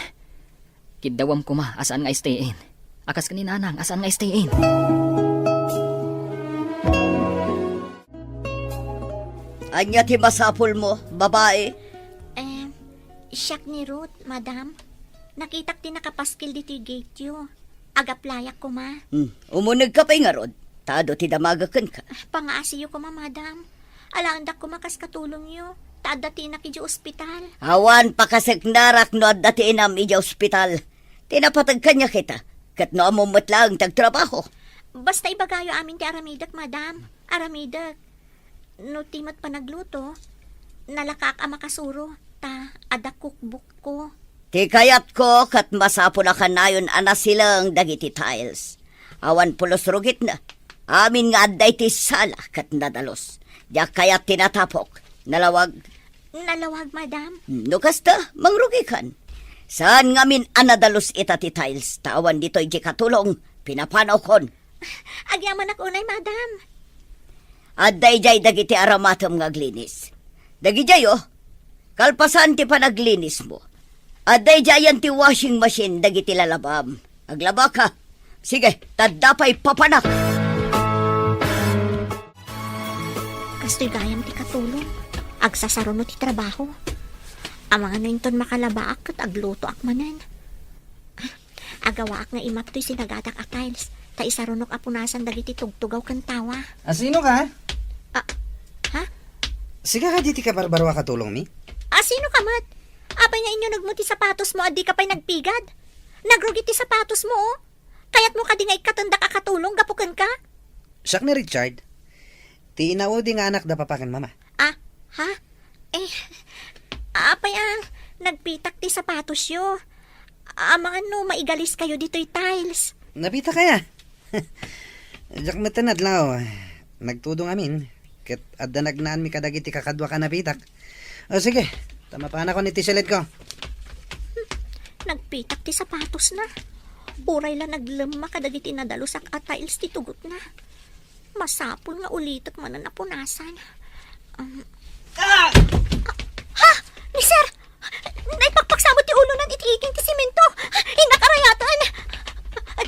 Kidawam ko ma asaan nga stay in. Akas kaninanang asaan nga stay in. Anya ti masapul mo, babae? Siyak ni Ruth, madam. Nakitak ti nakapaskil dito gate yo. Agaplayak ko ma. Umunag ka pa'y nga, Rod. Tado ti damagakan ka. Pangaasiyo ko ma, madam. Alaandak ko makas katulong yo. Tadati na kidyo ospital. Awan pakasagnarak no at dati inam ija ospital. Tinapatag kanya kita. Kat no amumot lang tagtrabaho. Basta ibagayo amin ti aramidak, madam. Aramidak. No timot pa nagluto, nalakak ang makasuro. Ta, ada cookbook ko. Ti kayat ko kat masapo na kanayon ana silang dagiti tiles. Awan pulos rugit na. Amin nga adday ti sala kat nadalos. Diyak kayat tinatapok. Nalawag. Nalawag, madam. No kasta, mangrugikan. Saan ngamin anadalos ita ti tiles? Tawan dito'y di katulong. Pinapanaw kon. Agyaman ak unay, madam. Adday jay dagiti aramatom nga glinis. Dagi jay kalpasan ti panaglinis mo. Adday jayan ti washing machine dagiti lalabam. Aglaba ka. Sige, tadapay papanak. Kasto'y gayam ti katulong. Agsasaruno ti trabaho. Ang mga nainton makalabaak at agluto ak manan. Agawa ak nga imap to'y sinagadak a tiles. Ta isarunok apunasan dagiti tugtugaw kan tawa. Sino ka? Ha? Sige ka diti ka barbarwa katulong mi? Sino ka, mat? Apay nga inyo nagmuti sapatos mo, adi ka pa'y nagpigad. Nagrugit ti sapatos mo, Kayat mo ka di nga ikatanda ka katulong, gapukan ka? Siyak ni Richard. Ti inaudi nga anak da papakan mama. Ha? Apay nagpitak ti sapatos yo. Mga maigalis kayo dito'y tiles. Napita kaya? Jak matanad lao. Nagtudong amin. Ket adda nagnaan mi kadagiti kakadwa ka napitak. O sige, tama pa na ko ni tisilid ko. Nagpitak ti sapatos na. Uray lang naglema kadagiti nadalusak at tiles ti tugot na. Masapul nga ulitot man na napunasan. Ha? Ni sir! Naipagpagsamot ti ulo nan itiiging ti simento. Inakarayatan!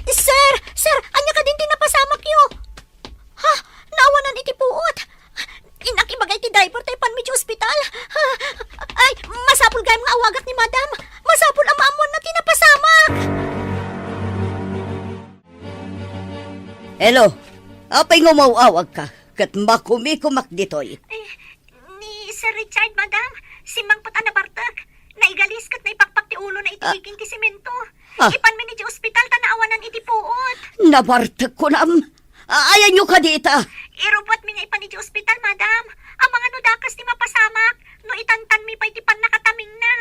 Sir! Anya ka din tinapasamak yo? Ha? Naawanan iti puot. Inakibagay ti driver tayo panmidyo ospital. Ay, masapul gayam nga awagak ni madam. Masapul ang maamon na tinapasamak. Hello, apay ngumawawag ka. Kat makumikumak ditoy. Ni Sir Richard, madam. Si Mang Putan na Bartak. Naigalis kat na ipakpak ti ulo na itiiging ti simento. Ipanmin ni di ospital tanaawanan iti puot. Nabartag ko nam. Ayan nyo ka dita. Irubot mi nga ipan ni di ospital, madam. Ang mga nudakas ti mapasamak. No itantan mi pa iti pan nakataming na.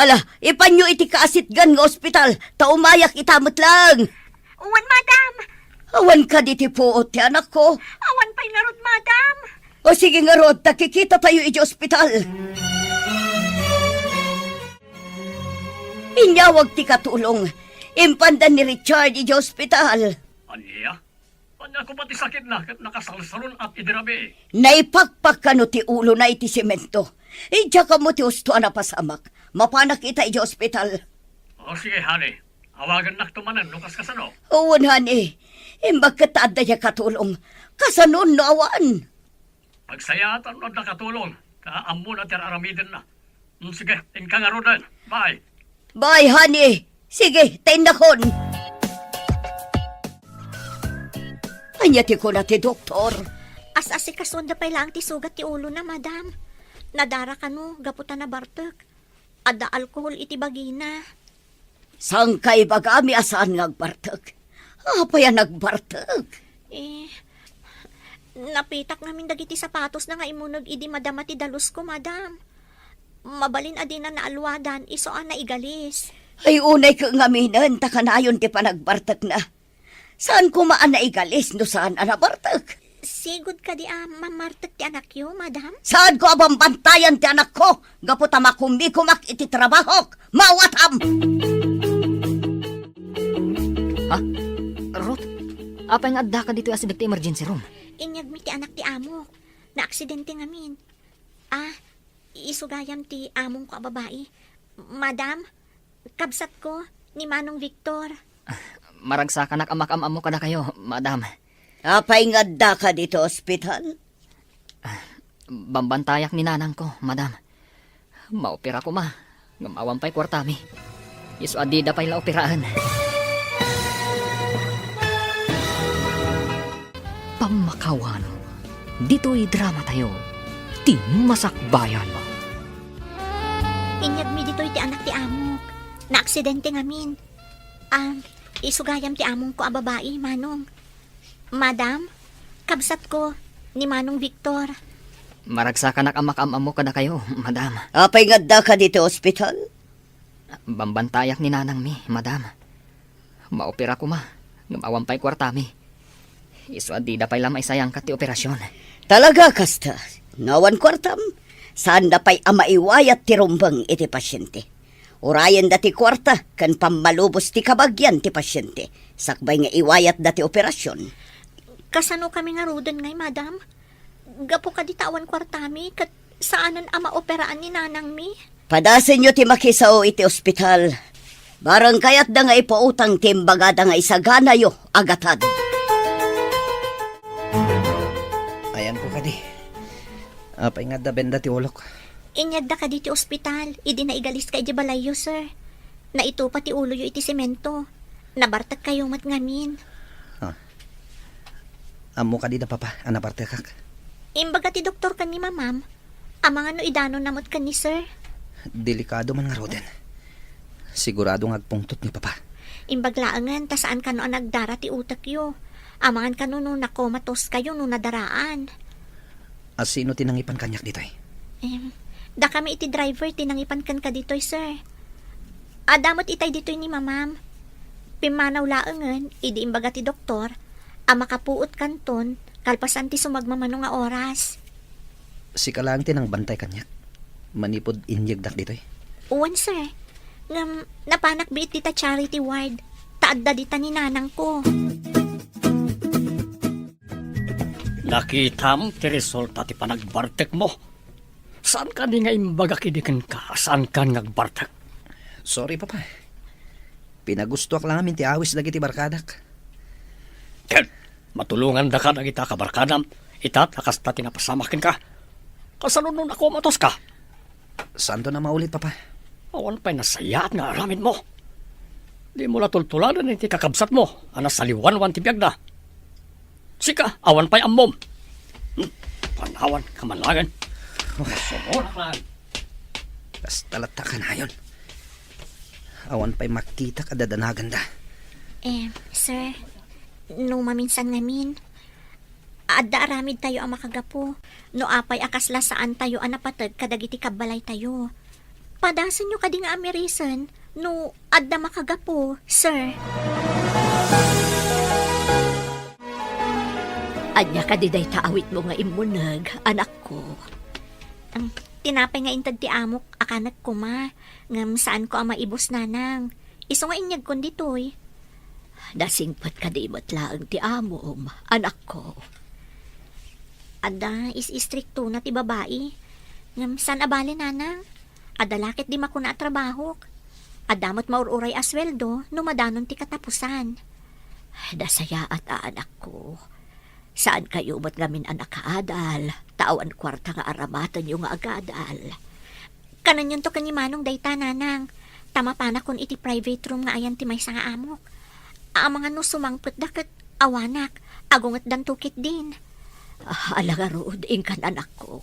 Ala, ipan nyo iti kaasitgan nga ospital. Taumayak itamot lang. Uwan, madam. Awan ka diti puot ti anak ko. Awan pa'y narod, madam. O sige nga Rod, takikita tayo iti ospital. Inyawag ti katulong. Impandan ni Richard iti ospital. Aniya? Anya ko pati sakit na kat nakasalsalon at idirabi. Naipakpak ka no ti ulo na iti semento. Ija ka mo ti usto na pasamak. Mapanak ita iti ospital. O sige, honey. Awagan nak tumanan, nukas kasano. Uwan, honey. Imbag katada ya katulong. Kasanon no awan. Pagsayatan at nakatulong. Kaammo na tiraramidin na. Sige, inkangaro din. Bye. Bye, honey. Sige, tindakon. Anyati ko na ti doktor. As-asi kasunda pa'y lang ti sugat ti ulo na, madam. Nadara ka no, gaputan na Bartek. Ada alkohol iti bagina. Sangkay bagami asaan ngagbartag. Apa yan nagbartag? Napitak namin dagiti sapatos na nga imunog idi madam ati dalus ko, madam. Mabalin adi na naalwadan, isoan na igalis. Ay unay ka ngaminan, takanayon ti panagbartag na. Saan kumaan na igalis no saan anabartag? Sigod ka di mamartag ti anak yo, madam? Saan ko abambantayan ti anak ko? Gaputa makumbi-kumak iti trabahok. Mawatam! Ha? Ruth, apa yung adda ka dito asidag ti emergency room? Inyag mi ti anak ti amok. Na aksidente ngamin. Isugayam ti among ko a babae. Madam, kabsat ko ni Manong Victor. Maragsakan amak-am mo ka na kayo, madam. Apay ngadda ka dito ospital? Bambantayak ni nanang ko, madam. Maopera ko ma. Ngamawan pa'y kwartami. Isu adida pa'y laoperahan. Pamakawano. Dito'y drama tayo. Ti masakbayan mo. Inyag mi dito'y ti anak ti amok. Na aksidente ngamin. Isugayam ti among ko a babae, Manong. Madam, kabsat ko ni Manong Victor. Maragsakan amak-am mo ka na kayo, madam. Apay ngadda ka dito ospital? Bambantayak ni nanang mi, madam. Maopera ko ma. Ngamawan pa'y kwartami. Isu adida pa'y lamay sayang ka ti operasyon. Talaga kasta, nawan kwartam. Saan da pa'y amaiwayat ti rumbang iti pasyente. Urayan dati kwarta, kan pamalubos ti kabagyan ti pasyente. Sakbay nga iwayat dati operasyon. Kasano kami nga rudan ngay, madam? Gapo ka di tawan kwartami, kat saanan ama operaan ni nanang mi? Padasin nyo ti makisao iti ospital. Barang kayat da nga ipautang timbaga da nga isagana yo agatad. Ayan ko kadi. Apay nga da benda ti ulok. Inyagda ka di ti ospital, idi na igalis ka di balayo, sir. Na ito pati ulo yo iti semento. Nabartag kayo mat ngamin. Amo ka di na papa, anaparte kak. Imbaga ti doktor kan ni mamam. Amang ano idano namot kan ni sir. Delikado man nga roden. Sigurado nga agpungtot ni papa. Imbaglaangan, ta saan ka no nagdara ti utak yo. Amangan ka no nakomatos kayo no nadaraan. Sino tinangipan kanyak dito eh? Da kami iti driver, tinangipan kan ka dito'y, sir. Adamot itay dito'y ni mamam. Pimanaw laangan, idi imbaga ti doktor, makapuot kanton, kalpasan ti sumagmamano nga oras. Si kalang tinang bantay kanyak. Manipod inyagdak dito eh. Uwan, sir. Ngam, napanak biit dita charity ward. Taadda dita ni nanang ko. Nakita mo ti resulta ti panagbartek mo. Saan ka di nga imbaga kidikin ka? Saan ka ngagbartek? Sorry papa. Pinagustuak lang amin ti awis dagiti barkadak. Ken, matulungan da ka na kita kabarkadam. Itat, nakasta tinapasamakin ka. Kasano nun ako matos ka? Saan to na maulit papa? Awan pa'y nasaya at nga aramin mo. Di mo natultulanan iti kakabsat mo. Anas saliwan-wan ti biyag na. Sika, awan pa'y ammom. Panawan, kamalagan. Sumunak lang. Basta lata ka na yun. Awan pa'y makita kadadanagan da. Sir, no maminsan ngamin, adda aramid tayo ang makagapo. No apay akasla saan tayo anapatag kadagiti kabalay tayo. Padasan nyo kadi nga amerisan, no adda makagapo, sir. Anya ka diday taawit mo nga imunag, anak ko. Tinapay nga intad ti amok, akanak ko ma. Ngam saan ko ang maibos nanang. Iso nga inyag kon ditoy. Dasingpat ka di matlaang ti amom, anak ko. Ada is-istrikto na ti babae. Ngam saan abali nanang? Ada lakit di makuna trabaho. Adamot maururay asweldo no madanon ti katapusan. Dasaya at anak ko. Saan kayo ba't gamin anak kaadal? Tawan kwarta nga aramatan yung agadal. Kanan yun to kanimanong dayta nanang. Tama pa na kun iti private room nga ayan ti may nga amok. Mga no sumangput dakat awanak. Agungat dan tukit din. Alaga rood, ingkan anak ko.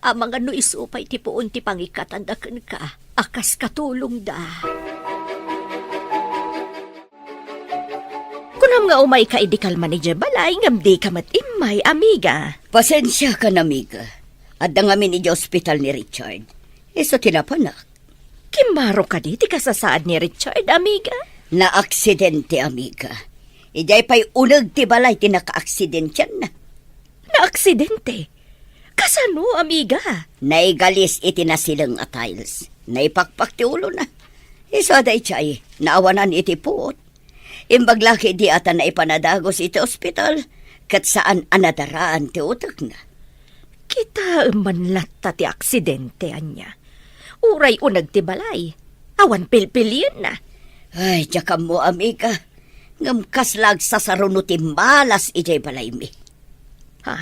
Mga no iso pa iti puon ti pangikatandakan ka. Akas katulong da. Kunam nga umay ka idikal man ni balay ngam di ka matimay, amiga. Pasensya ka na, amiga. Adda nga min iti ospital ni Richard. Iso tinapanak. Kimaro ka di, ti kasasaad ni Richard, amiga. Na aksidente, amiga. Ijay pa'y unag ti balay tinaka-aksidentyan na. Na aksidente. Kasano, amiga? Naigalis iti na silang atiles. Naipakpak ti ulo na. Iso day chay, naawanan iti puot. Imbaglaki di ata na ipanadagos iti ospital, kat saan anadaraan ti utak na. Kita man latta ti aksidente, anya. Uray unag ti balay. Awan pilpilyan na. Ay, tsaka mo, amiga. Ngamkaslag sa saruno ti malas ijay balay mi. Ha?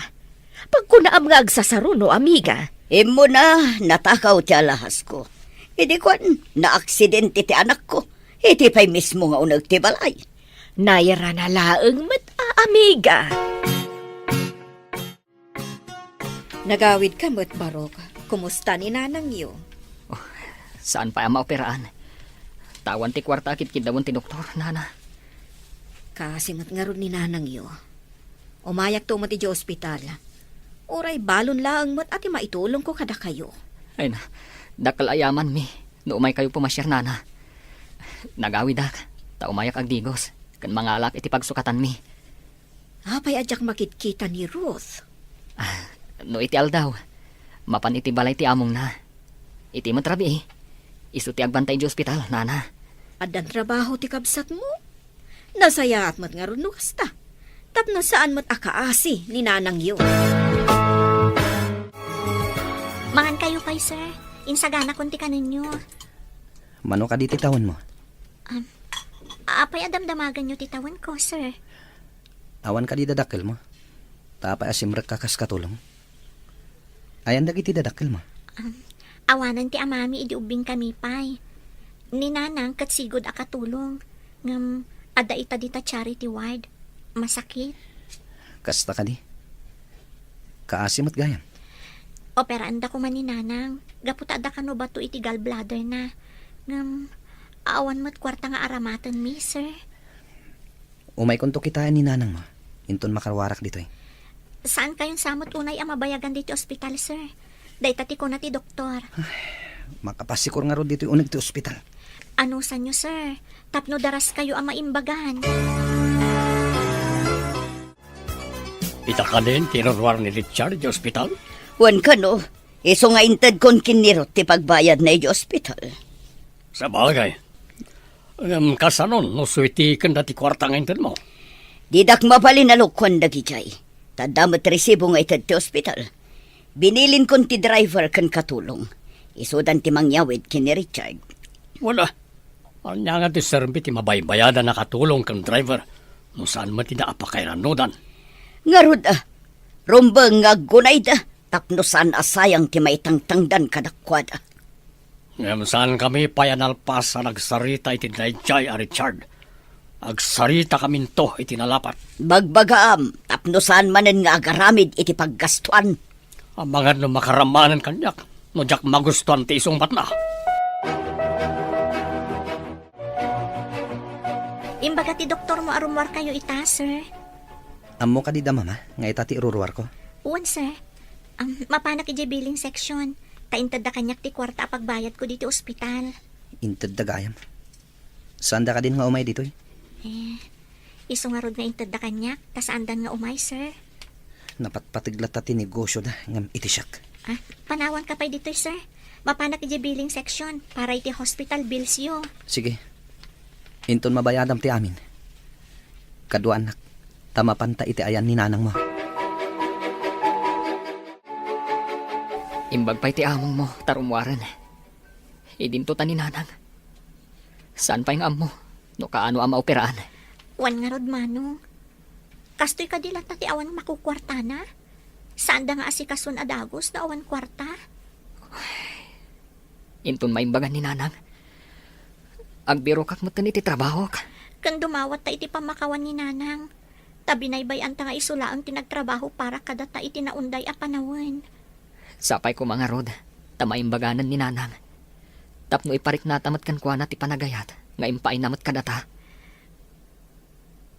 Pag kunaam nga agsasaruno, amiga. Imo na, natakaw ti alahas ko. Hindi ko na aksidente ti anak ko. Iti pa'y mismo nga unag ti balay. Nayara na laeng amiga. Nagawid ka mo't barok. Kumusta ni nanang yo? Saan pa ang maoperaan? Tawan ti kwarta kit kidawon ti doktor, nana. Kasimot nga ron ni nanang yo. Umayak to mo ti ospital. Uray balon lang mo't ati maitulong ko kada kayo. Ay na, dakal ayaman mi. No umay kayo pumasyar, nana. Nagawid dak, ta umayak ag digos. Kan mga alak iti pagsukatan mi. Apay adyak makitkita ni Ruth. No iti aldaw, mapan iti balay ti among na. Iti matrabi isu ti agbantay di ospital, nana. Adan trabaho ti kabsat mo. Nasayaat mo't nga ron no kasta. Tapno saan mo't akaasi ni nanang yo. Mangan kayo kay sir. Insagana kunti ka ninyo. Mano ka di titawan mo? Apay adamdamagan nyo titawan ko, sir. Awan ka di dadakil mo? Tapay asimrek ka kas katulong? Ayan dagiti dadakil mo? Awanan ti amami idi ubing kami pay. Ni nanang katsigod akatulong. Ngam ada ita dita charity ward. Masakit. Kasta ka di? Kaasim at gayam? Operaan da ko man ni nanang. Gaputa da kano bato iti gallbladder na. Ngam awan mo't kwarta nga aramatan mi, sir. Umay kunto kitaan ni nanang mo. Inton makarwarak dito eh. Saan kayong samot unay ang mabayagan dito ospital, sir? Daytati ko na ti doktor. Makapasikor nga ro dito yung unag ti ospital. Ano sa nyo, sir? Tapno daras kayo ang maimbagan. Ita ka din, tinurwar ni Richard di ospital? Wan ka no, iso nga intad kon kinirot ti pagbayad na iti ospital. Sa bagay. Kasanon, no suwiti kan dati kwarta nga intad mo. Didak mapalinalukon dagi jay. Tadamot resibo nga itad ti ospital. Binilin kon ti driver kan katulong. Isudan ti mangyawid kini Richard. Wala. Anya nga ti serbi ti mabaybayada na katulong kan driver. No saan mo ti naapakairanudan. Ngarud rumbang nga gunay da. Tapno saan asayang ti maitangtangdan kadakwada. Ngam saan kami payanalpas sa nagsarita iti dayjay a Richard. Agsarita kami to iti nalapat. Bagbagaam, tapno saan manen nga agaramid iti paggastuan. Ang mga no makaramanan kanyak. No jak magustuhan ti isong batna. Imbaga ti doktor mo arumwar kayo ita, sir. Amo ka di da mama, nga itati iruruar ko. Uwan, sir. Mapanak iti billing section. Taintad da kanyak ti kwarta pagbayad ko dito ospital. Intad da gayam. Saan da ka din nga umay dito eh? Iso nga rod nga intad da kanyak. Tasaandan nga umay, sir. Napatpatiglat ti negosyo da, ngam iti siyak. Panawan ka pa dito, sir. Mapanak iti billing section para iti hospital bills yo. Sige. Inton mabayadam ti amin. Kadwa anak, tamapanta iti ayan ni nanang mo. Imbag pa'y ti among mo, tarumwaran. Idinto ta ni nanang. Saan pa yung amo? No kaano ang maoperaan? Wan nga rod, manong. Kastoy ka dilat na ti awan makukwarta na? Saan da nga asikasun adagos na awan kwarta? Inton maimbagan ni nanang. Agbiro kak mo iti trabaho ka. Kan dumawat ta iti pamakawan ni nanang. Tabinaybayan ta nga isulaang tinagtrabaho para kadata iti naunday a panawan. Sapay ko mga rod, tamayimbaganan ni nanang. Tapno iparik natamat kan kwa na ti panagayat, nga impain namat kadata.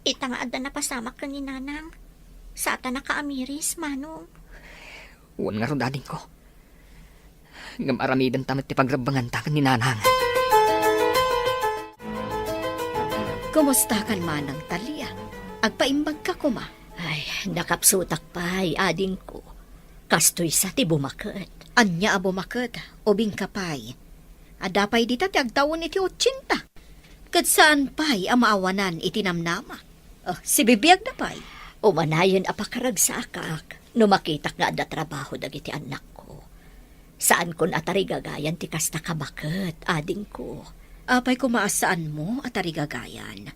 Ita nga adda napasamak ka ni nanang. Sa ata na kaamiris, manong. Uwan nga ron dading ko. Ngam aramidan tamat ti pagrabangan takan ni nanang. Kumusta kan manang Talia? Agpaimbag ka kuma. Ay, nakapsutak pa'y ading ko. Kastoy sa ti bumaket. Anya abumaket, ubing kapay. Adapay dita ti agtawon iti 80. Kat saan pa'y amaawanan iti namnama? Si bibiyag na pa'y. Umanayon apakarag sa akak, no makitak nga da trabaho dagiti anak ko. Saan kon atari gagayan ti kasta kabaket, ading ko. Apay kumaasaan mo at arigagayan.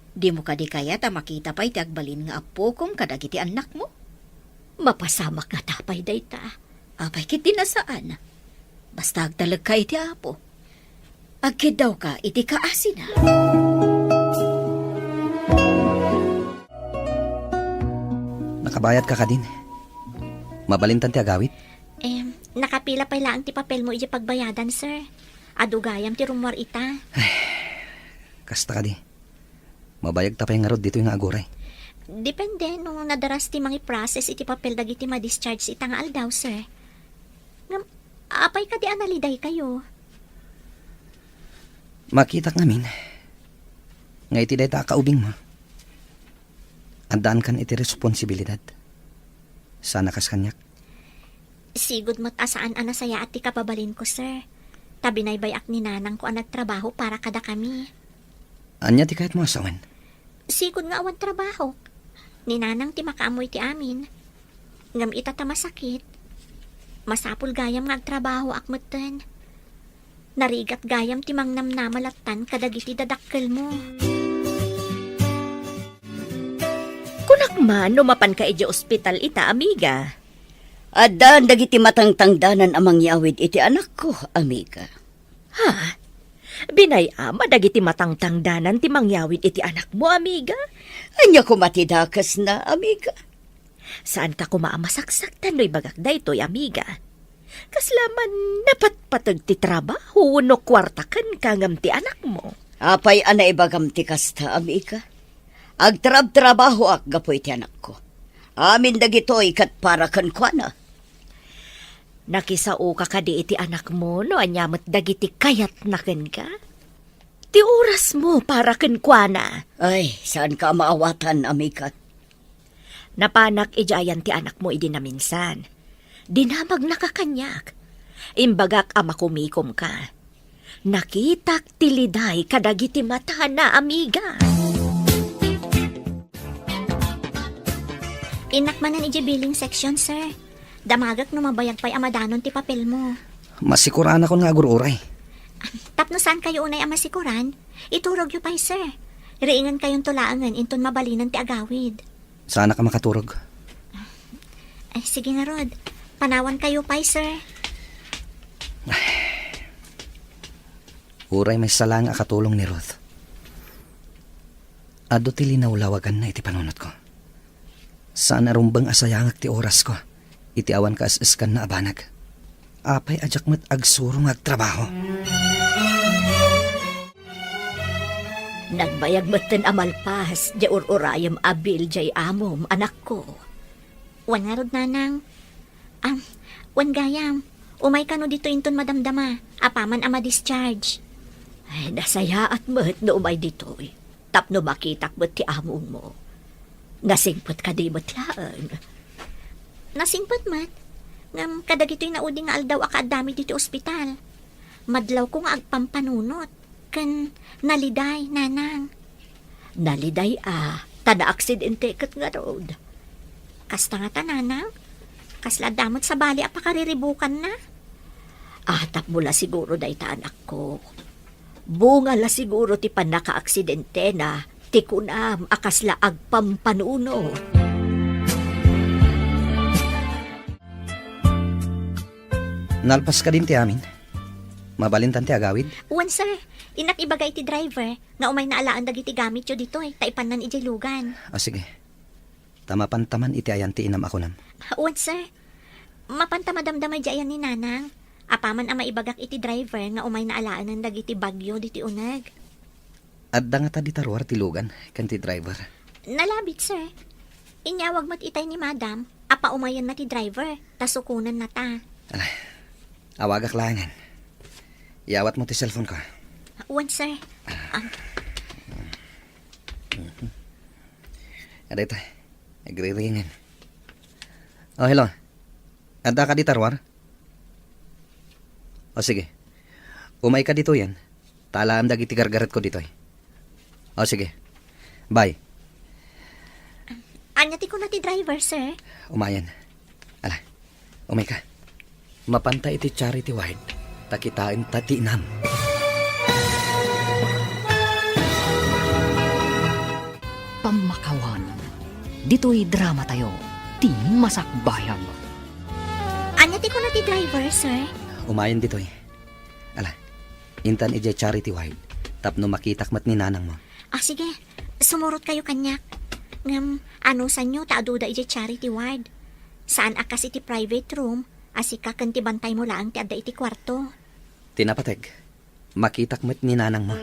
Di mo kadi kaya ta makita pa'y ti agbalin nga apo kong kadagiti anak mo. Mapasamak nga tapay dayta. Apay kiti nasaan. Basta agtalag ka iti apo. Agkid daw ka iti kaasina. Nakabayad ka din. Mabalintan ti agawit. Nakapila pa lang ti papel mo iti pagbayadan, sir. Adugayam ti rumor ita. Kasta ka di. Mabayag tapay nga rod dito yung aguray. Depende nung nadaras ti mangi process iti papel dagiti ma-discharge ita nga aldaw, sir. Ngam, apay ka di analiday kayo. Makitak ngamin. Nga iti day ta kaubing mo. Andaan kan iti responsibilidad. Sana kas kanyak. Sigud mo't asaan anasaya at ti kapabalin ko, sir. Tabinaybayak ni nanang ko ang nagtrabaho para kada kami. Anya ti kahit mo asawan. Sigud nga awan trabaho. Ni nanang ti makaamoy ti amin. Ngam itata masakit. Masapul gayam nga agtrabaho akmutan. Narigat gayam ti mangnamnamalatan kadagiti dadakkel mo. Kunak man, numapan ka iti ospital ita, amiga. Adan dagiti matangtangdanan amang yawid iti anak ko, amiga. Ha? Binayama dagiti matangtangdanan ti mangyawid iti anak mo, amiga? Anya ko matidakas na, amiga. Saan ka kumaamasaksak tano'y bagak daytoy, amiga? Kaslaman napatpatag ti trabaho no kwarta kan kangam ti anak mo. Apay anay bagam ti kasta, amiga. Agtrab-trabaho ak gapoy ti anak ko. Amin dagitoy kat para kan kwa na. Nakisao ka kadi iti anak mo no anyamat dagiti kayat naken ka? Ti oras mo para ken kwa na. Ay, saan ka maawatan, amiga? Napanak ijayan ti anak mo idi na minsan. Dinamag nakakanyak. Imbagak ama kumikom ka. Nakitak tiliday kadagiti mata na, amiga. Inakmanan iti billing section, sir. Damagak no mabayag pa'y amadanon ti papel mo. Masikuran ako nga agururay. Tapno saan kayo unay amasikuran? Iturog yu pa'y, sir. Riingan kayong tulaangan inton mabalinan ti agawid. Sana ka makaturog. Ay, sige na, Rod. Panawan kayo pa'y, sir. Uray may salang akatulong ni Ruth. Ado ti linawlawagan na iti panunot ko. Sana rumbang asayangak ti oras ko. Iti awan ka asiskan na abanag. Apay ajak mat agsurong agtrabaho. Nagbayag matan amalpas, di ururayam abil jay amom, anak ko. Wan nga, Rod, nanang. Wan gayam. Umay ka no dito inton madamdama. Apaman ama discharge. Ay, nasaya at mat no umay ditoy. Tapno makitak mat ti among mo. Nasingpot ka di mat yaan. Nasingpot mat. Ngam kadagito'y naudi nga aldaw akadami dito ospital. Madlaw ko nga agpampanunot. Kan naliday, nanang. Naliday tada aksidente kat nga road. Kasta nga ta, nanang. Kasla damot sa bali apakariribukan na. Tap mo la siguro day ta anak ko. Bunga la siguro ti panaka-aksidente na ti kunam akasla agpampanuno. Nalpas ka din ti amin. Mabalintan ti agawid. Wan, sir. Inak ibagay ti driver. Nga umay naalaan dagiti gamit yo dito Taipan nan iti lugan. Sige. Tamapantaman iti ayan ti inam ako nam. Wan, sir. Mapantamadamdamay di ayan ni nanang. Apaman ama ibagak iti driver nga umay naalaan ng dagiti bagyo diti uneg. Adda nga ta di taruar ti lugan kan ti driver. Nalabit, sir. Inyawag mo't itay ni madam. Apa umayan na ti driver. Tasukunan na ta. Awagak langan. Iawat mo ti cellphone ko. Wan, sir. Ada ito. Nagre-ringin. Oh, hello. Ada ka di Tarwar? O sige. Umay ka dito yan. Talaam dagiti gargaret ko dito. O sige. Bye. Anya ti ko na ti driver, sir. Umayan. Ala, umay ka. Mapantay iti charity wide. Takitain tatinam. Pamakawan. Dito'y drama tayo. Ti Masakbayan. Anya ti ko na ti driver, sir. Umayan dito Ala, intan ije charity wide. Tapno makitak mat ni nanang mo. Sige. Sumurot kayo kanyak. Ano sa nyo, taaduda ije charity ward. Saan akas iti private room, asika kanti bantay mo lang ti adda iti kwarto. Tinapateg. Makitak mat ni nanang mo.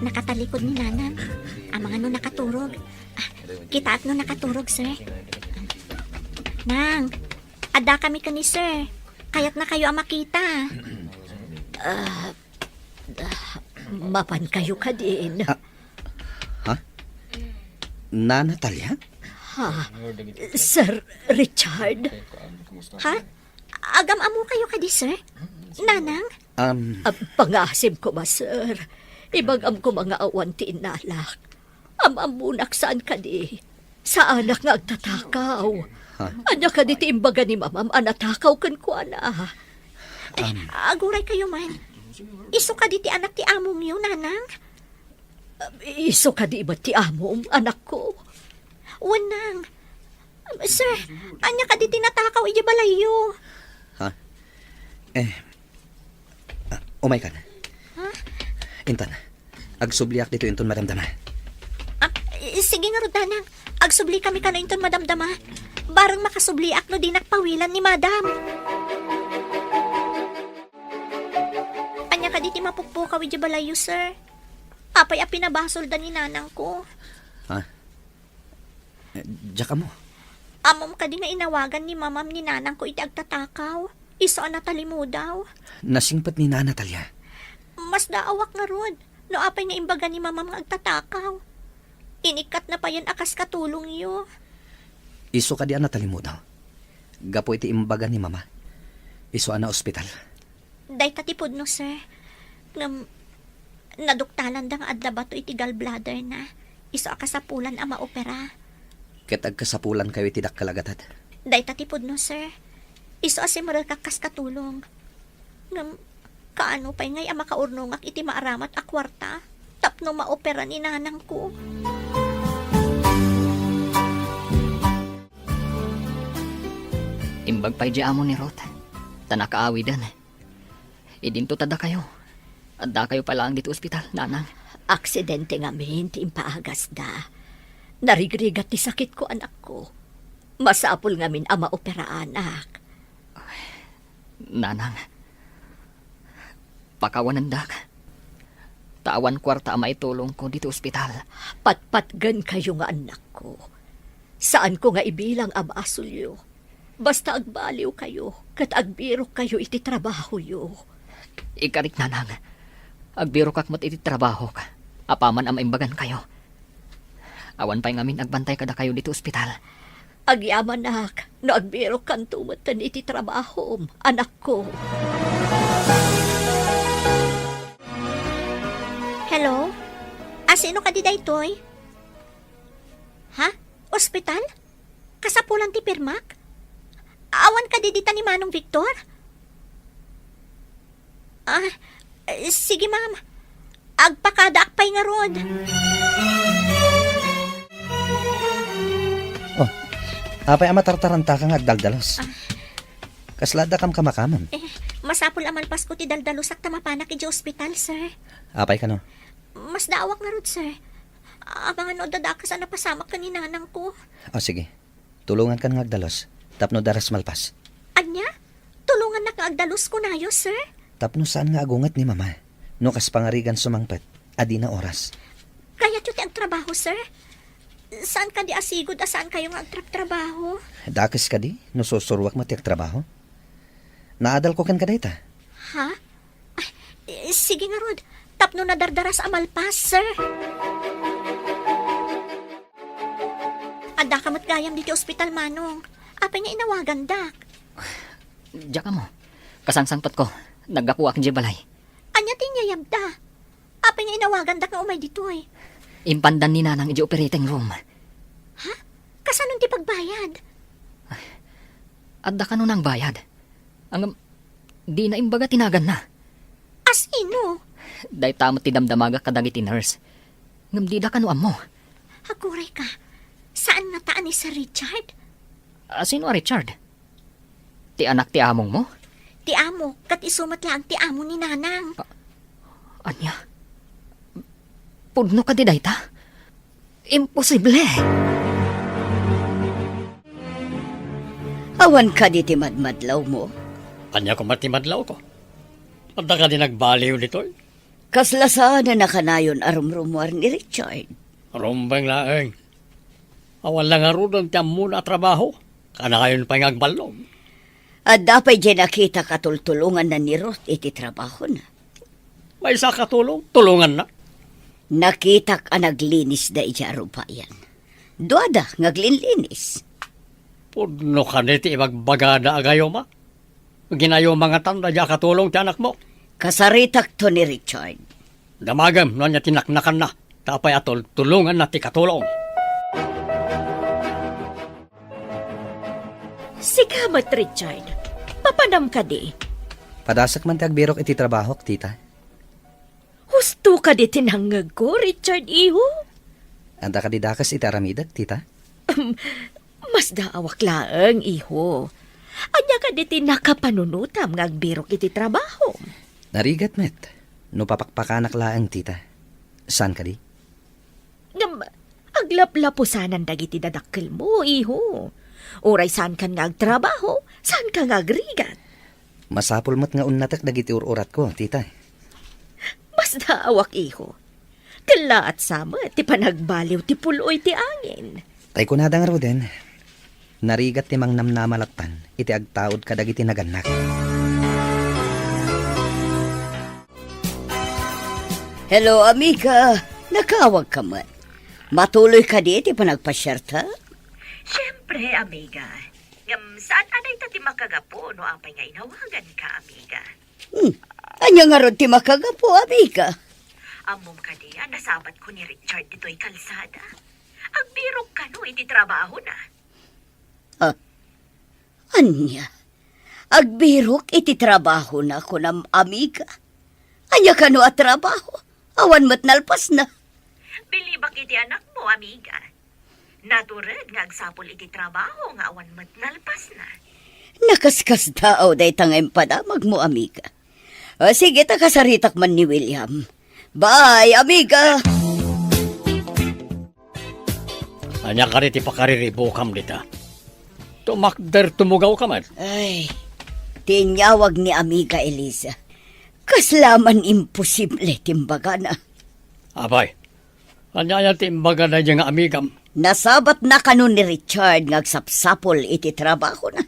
Nakatalikod ni nanang. Ang mga no nakaturog. Kita at no nakaturog, sir. Nang, adda kami ka ni sir. Kaya't na kayo ang makita. Mapan kayo ka din. Na Natalia? Ha? Sir Richard? Ha? Agam amo kayo ka di, sir? Nanang? Pangasim ko ba, sir? Ibagam ko mga awan ti inalak. Amamunak saan ka di? Sa anak nga agtatakaw. Anya ka di ti imbaga ni mamam anatakaw kan ko ana. Aguray kayo man. Iso ka di ti anak ti among yun, nanang? Iso ka di ba ti amom, anak ko? Wanang. Sir, anya ka di tinatakaw iji balayo. Umay ka na. Intan, agsubliak dito inton madamdama. Sige nga rodanang. Agsubli kami ka na inton madamdama. Barang makasubliak no di nakpawilan ni madam. Anya ka di ti mapukpukaw iji balayo, sir. Apay a pinabasol da ni nanang ko. Diyak mo. Amom ka di nga inawagan ni mamam ni nanang ko iti agtatakaw. Iso na talimo daw. Nasingpat ni na Natalia. Mas daawak nga rod. No apay nga imbaga ni mamam nga agtatakaw. Inikat na pa yan akas katulong iyo. Iso ka di Natalia mo daw. Gapo iti imbaga ni mama. Iso na ospital. Day tatipod no, sir. Naduktalan da nga adda bato iti gallbladder na. Iso akasapulan ang maopera. Ket agkasapulan kayo iti dakkalagatat. Day tatipod no, sir. Iso asimural kakas katulong. Kaano pa'y ngay ang makaurnongak iti maaramat a kwarta. Tapno maopera ni nanang ko. Imbag pa'y di amo ni Rot. Tanakaawidan. Idinto tada kayo. Adda kayo pala ang dito ospital, nanang. Aksidente nga min, ti impaagas da. Narigrigat ti sakit ko, anak ko. Masapul nga min ama opera, anak. Nanang. Pakawanandak. Tawan kwarta ama itulong ko dito ospital. Patpatgan kayo nga anak ko. Saan ko nga ibilang ama asulyo? Basta agbaliw kayo, kat agbiro kayo iti trabaho yo. Ikarik nanang. Agbiro kak mo't iti trabaho ka. Apaman ama imbagan kayo. Awan pa'y ngamin agbantay kada kayo dito ospital. Agyaman nak, no agbiro kan tumatan iti trabaho, anak ko. Hello? Sino ka di daytoy? Ha? Ospital? Kasapulan ti Pirmak? Awan ka di dita ni Manong Victor? Sige ma'am. Agpakada akpay nga rod. Apay amatartaranta ka nga agdaldalos. Kaslada kam kamakaman. Masapul amalpas ko ti daldalusak tamapanak iti ospital, sir. Apay ka no? Mas daawak nga rod, sir. Abangan no dadakas na napasamak ka ni nanang ko. Sige. Tulungan ka nga agdalos. Tapno daras malpas. Anya? Tulungan na ka agdalos ko na yo, sir. Tapno saan nga agungat ni mama. No kas pangarigan sumangpet. adi na oras. Kaya ti ang trabaho, sir? Saan ka di asigod? Saan kayo nga trabaho? Dakas ka di, no susurwak mo tiyak trabaho. Naadal ko kan ka dayta. Ha? Ay, sige nga, Rod. Tapno na dardaras amalpas, sir. Ada ka matgayam dito ospital, Manong. Apa nga inawagan, dak? Diyak mo. Kasangsangpat ko. Naggapuak di balay. Anya tinyayam da? Apa nga inawagan, dak nga umay dito eh. Impandan ni nanang iji operating room. Ha? Kasanon ti pagbayad? Adda ka nun ang bayad. Ang di na imbaga tinagan na. As ino? Day tamot ti damdamaga kadagiti nurse. Ngam di da ka no amo. Haguray ka. Saan nga taan ni Sir Richard? Sino a Richard? Ti anak ti among mo? Ti amo, kat isumat lang ti amo ni Nanang. Anya? Pudno ka di dayta? Imposible. Awan ka di ti madmadlaw mo. Kanya ko matimadlaw ko. At ka din nagbaliw dito. Kaslasaan na nakanayon arumrumuar ni Richard. Rumbang laeng. Awan lang arudon tiyam muna trabaho. Kana kayon pa yung agbalong. At dapat dyan nakita katultulungan na ni Ruth iti trabaho na. May isa katulong, tulungan na. Nakita ka naglinis da ija rupayan. Duada ngaglinlinis. Pudno ka niti ibagbagada agayo ma. Ginayo mga tanda dya katulong ti anak mo. Kasaritak to ni Richard. Damagam no niya tinaknakan na. Tapay atol tulungan na ti katulong. Sigamat, Richard. Papanam ka di. Padasak man ti agbirok iti trabaho, tita. Husto ka di tinangag ko, Richard Iho. Anda ka di dakas iti aramidag, tita. Mas daawak laang, Iho. Anya ka di tinakapanunutam ngagbirok iti trabaho. Narigat met. No papakpakanak laang, tita. Saan ka di? Ngam, aglaplapusanan dagiti dadakkel mo, Iho. Oray saan kan nga agtrabaho, saan ka nga agrigat. Masapul mo't nga unnatak dagiti ururat ko, tita. Mas daawak, Iho. Kala at sama, ti panagbaliw ti puloy ti angin. Tay ko nadang roden. Narigat ti mang namnamalatan, iti agtaod kadagiti naganak. Hello, amiga. Nakawag ka man. Matuloy ka di iti panagpasyerta? Siyempre, amiga. Saan anay tati makagapo no apay nga inawagan ka, amiga? Anya nga ron ti makagapo, amiga. Amom ka diya, nasabat ko ni Richard dito'y kalsada. Agbirok ka no, iti trabaho na. Anya? Agbirok iti trabaho na ko na amiga. Anya ka no at trabaho? Awan mat nalpas na. Bilibak iti anak mo, amiga. Natured nga agsapol iti trabaho nga awan mat nalpas na. Nakaskas daaw day tangay padamag mo, amiga. Sige, takasaritak man ni William. Bye, amiga! Anya ka riti pakariribukam dita. Tumakder tumugaw ka man. Ay, tinyawag ni amiga Eliza. Kaslaman imposible timbaga na. Abay, anya yan timbaga na dyan nga amigam. Nasabat na kanon ni Richard ngagsapsapol iti trabaho na.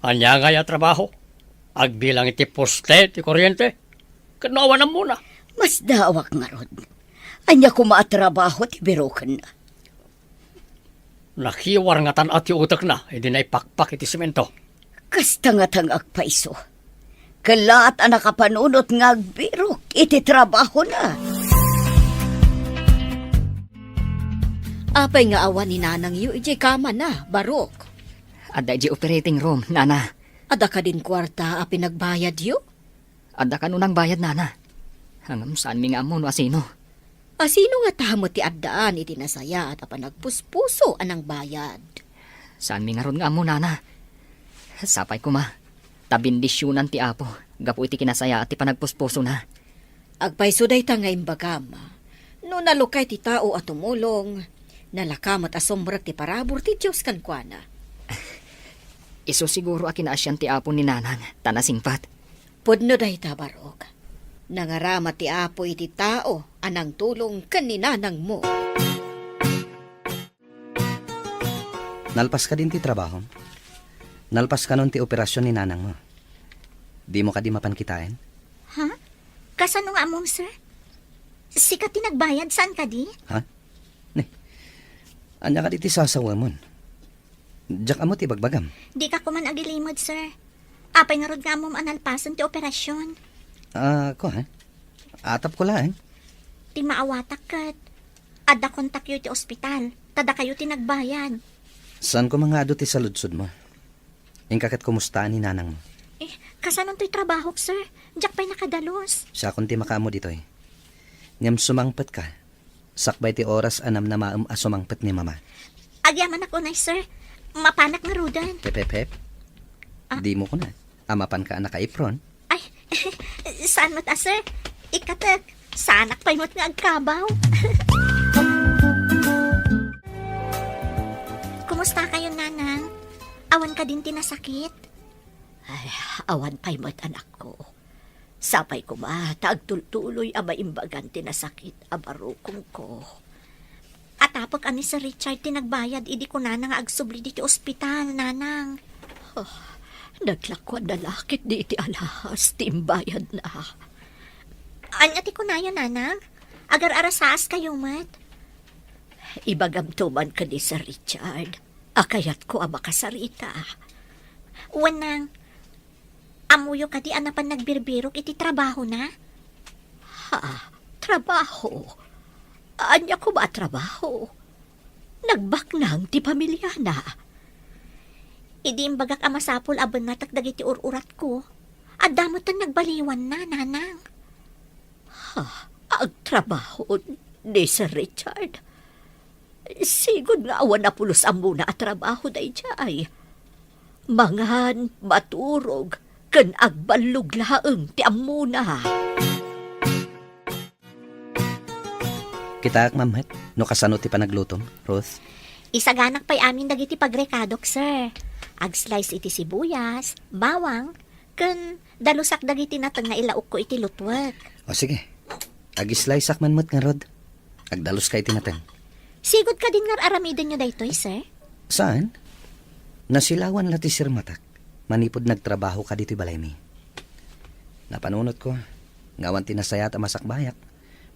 Anya nga ya trabaho. Agbilang iti poste, iti kuryente. Kanawa na muna. Mas dawak nga rod. Anya kumaatrabaho ti birokan na. Nakiwar nga tan at yung utak na, hindi na ipakpak iti simento. Kasta nga tang agpaiso. Kalaat ang nakapanunot nga agbirok iti trabaho na. Apay nga awan ni nanang yu, ijay kama na, barok. Adda iji operating room, nana. Ada ka din kwarta a pinagbayad yu? Adda ka nun ang bayad, nana. Hangam saan mi nga amo no asino. Asino nga tamo ti addaan iti nasaya at apanagpuspuso anang bayad. Saan mi nga ron nga amo, nana. Sapay ko ma. Tabindisyonan ti apo. Gapu iti kinasaya at ti panagpuspuso na. Agpaysuday ta nga imbagam. No nalukay ti tao at tumulong, nalakamat asombrak ti parabor ti Diyos kankwana. Iso siguro akinaasyan ti apo ni nanang, tanasingpat. Pudno day ta, barok. Nangarama ti Apo iti tao, anang tulong kaninanang mo. Nalpas ka din ti trabaho. Nalpas ka nun ti operasyon ni nanang mo. Di mo ka di mapankitain? Ha? Kasano nga mong, sir? Sikat tinagbayad, saan ka di? Ha? Anya ka di ti sasawa mo. Diyak amo ti bagbagam. Di ka kuman agilimod, sir. Apay nga rod nga mong analpasan ti operasyon. Ko ha? Atap ko lang. Ti maawatak kat. Adda kontak yu ti ospital. Tada kayo tinagbayad. Saan ko mga ado ti saludsod mo? Ingkakat kumusta ni nanang mo? Kasanon to'y trabaho, sir? Diyak pa'y nakadalos. Siya kung ti makaamo dito eh. Ngam sumangpet ka. Sakbay ti oras anam na maam asumangpet ni mama. Agyaman ako na, sir. Mapanak nga rudan. Pep. Di mo ko na. Amapan ka anak ka-ipron. Ay, saan mo ta, sir? Ikatak, sanak pa'y mo't nga agkabaw. Kumusta kayo, nanang? Awan ka din tinasakit? Ay, awan pa'y mo't anak ko. Sapay ko ba, tagtultuloy ama imbagan tinasakit abarukong ko. At apok ani sa Richard tinagbayad, idi ko na nga agsubli di ti ospital, nanang. Naglakwan na lakit di iti alahas, timbayad na. Anya ti ko na yun, nanang? Agar arasaas kayo, mat? Ibagam tuman ka ni sa Richard. Akayat ko ang makasarita. Wanang, amuyo ka di anapan nagbirbirok iti trabaho na? Ha? Trabaho? Anya ko ba trabaho? Nagbaknang ti pamilya na. Idi imbagak amasapol aban natak dagiti ururat ko. At damotan nagbaliwan na, nanang. Ang trabaho ni Sir Richard. Sigod nga awan na pulos ang muna at trabaho na ijay. Mangan, maturog, kan agbalug laeng ti amuna. Kita mamhet, no kasano ti panaglutom, Ruth? Isaganak pa'y amin dagiti pagrekadok, sir. Ag-slice iti sibuyas, bawang, kan dalusak dagiti natang na ilaok ko iti lutwak. O sige, ag-slice man mo't nga rod. Agdalus ka iti natin. Sigod ka din nga aramidin nyo daytoy, sir? Saan? Nasilawan lati Sir Matak. Manipod nagtrabaho ka dito'y balay mi. Napanunot ko, ngawan tinasayat ang masakbayak.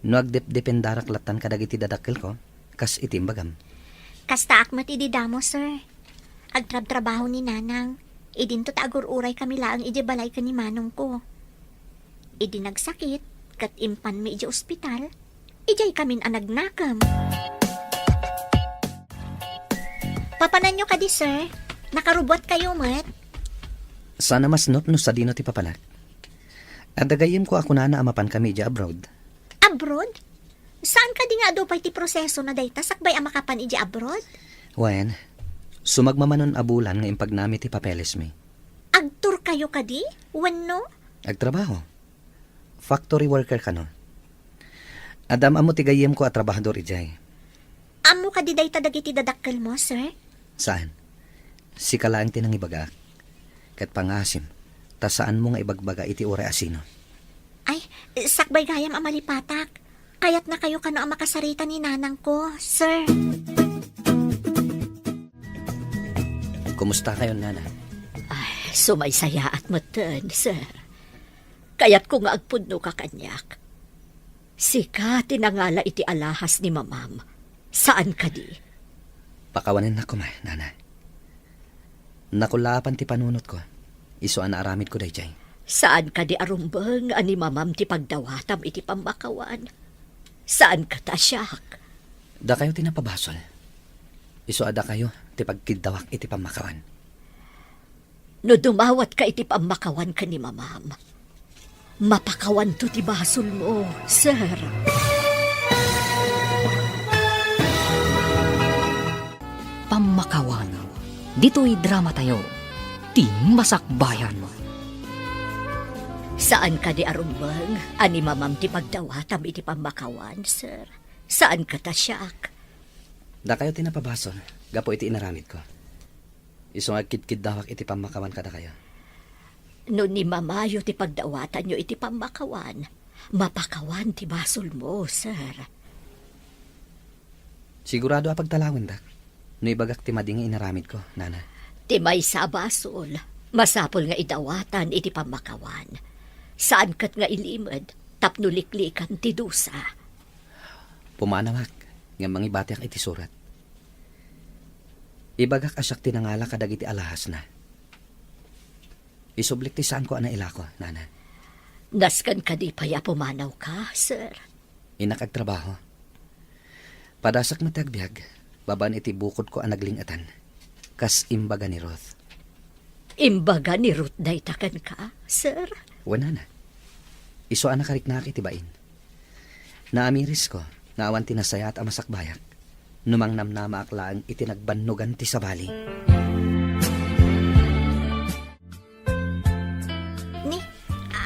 No agdep-dependarak latan kadagiti dadakkel ko, kas itimbagam. Kasta akmat ididamo, sir. Agtrab-trabaho ni nanang. Idinto tagur-uray kami laang iji balay ka ni manong ko. Idi nagsakit, kat impan mi iji ospital, ijay kamin anagnakam. Papanan nyo ka di, sir. Nakarubot kayo, mat. Sana mas not no sa dino ti papanak. Adagayim ko ako na amapan kami ija abroad. Abroad? Saan ka di nga do pa'y ti proseso na dayta sakbay ang makapan iji abroad? Wen, sumagmamanon abulan nga impagnami ti papeles mi. Agtur kayo ka di? Wano? Agtrabaho. Factory worker ka no. Adam amo ti gayem ko at trabahador ijay. Amo ka di dayta dagiti dadakkel mo, sir? Saan? Si kalaang tinangibagak. Kat pangasim, ta saan mo nga ibagbaga iti ore asino. Ay, sakbay gayam amalipatak. Kaya't na kayo kano ang makasarita ni nanang ko, sir. Kumusta kayo, nana? Ay, sumaysaya at matan, sir. Kaya't kung agpudno ka kanyak. Sika tinangala iti alahas ni mamam. Saan ka di? Pakawanin na ko, nana. Nakulapan ti panunot ko. Isuan na aramid ko dayjay. Saan ka di arumbang ani mamam ti pagdawatam iti pambakawan? Saan ka tasyak? Da kayo tinapabasol. Isuada kayo ti pagkidawak iti pamakawan. No dumawat ka iti pambakawan ka ni mamam. Mapakawan to ti basol mo, sir. Pamakawan. Dito'y drama tayo. Ting Masakbayan. Saan ka di arumbang ani mamam ti pagdawatam iti pambakawan, sir? Saan ka tasyak? Da kayo tinapabasol. Gapo iti inaramid ko. Isong agkidkid dawak iti pamakawan kada kayo. No ni mamayo ti pagdawatan nyo iti pambakawan, mapakawan ti basol mo, sir. Sigurado a pagtalawin dak. No ibagak ti mading nga inaramid ko, nana. Ti may sa basol, masapol nga idawatan iti pamakawan. Saan kat nga ilimad, tapno liklikan ti dusa. Pumanawak, nga mangibati ak iti surat. Ibagak asyak tinangala kadag iti alahas na. Isublik ti saan ko ana ilako, nana. Naskan ka di paya pumanaw ka, sir. Inakagtrabaho. Padasak matagbiag, baban iti bukod ko ang naglingatan. Kas imbaga ni Ruth. Imbaga ni Ruth day takan ka, sir. Wala na. Iso anak kariknak iti bain. Naamiris ko, nga awan tinasaya at amasakbayak. Numang namnama aklaan iti nagbannugan ti sabali. Ni,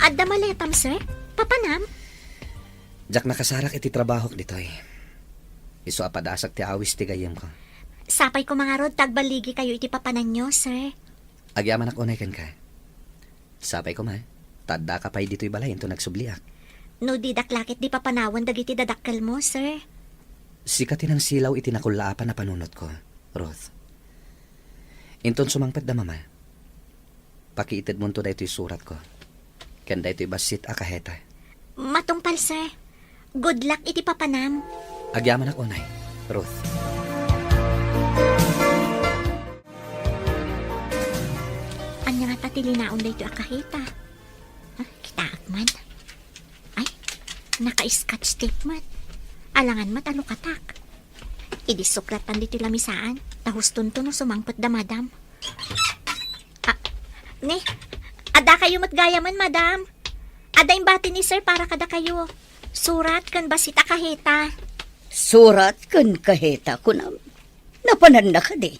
adda maletam, sir? Papanam? Jak nakasarak iti trabaho ditoy. Iso apadasak ti awis ti gayem ko. Sapay ko mga rod, tagbaligi kayo iti papanan nyo, sir. Agyaman ak unay kan ka. Sapay ko ma, tadda ka pa'y dito'y balay ito nagsubliak. No di daklakit di papanawan dagiti dadakkel mo, sir. Sikatin ang silaw iti nakulaapan na panunot ko, Ruth. Inton sumangpet da mama. Pakiitid mo to da ito'y surat ko. Kanda ito'y basit akaheta. Matungpal, sir. Good luck iti papanam. Agyaman ak unay, Ruth. Anya nga tatilinaon da ito akahita. Kita akman. Ay, naka-scotch tape mat. Alangan mat alukatak. Idisuklatan dito lamisaan. Tahus tunto no sumangpot da madam. Ne, ada kayo mat gayaman madam. Ada imbati ni sir para kada kayo. Surat kan basit akahita. Surat kan kaheta ko na napananda ka di.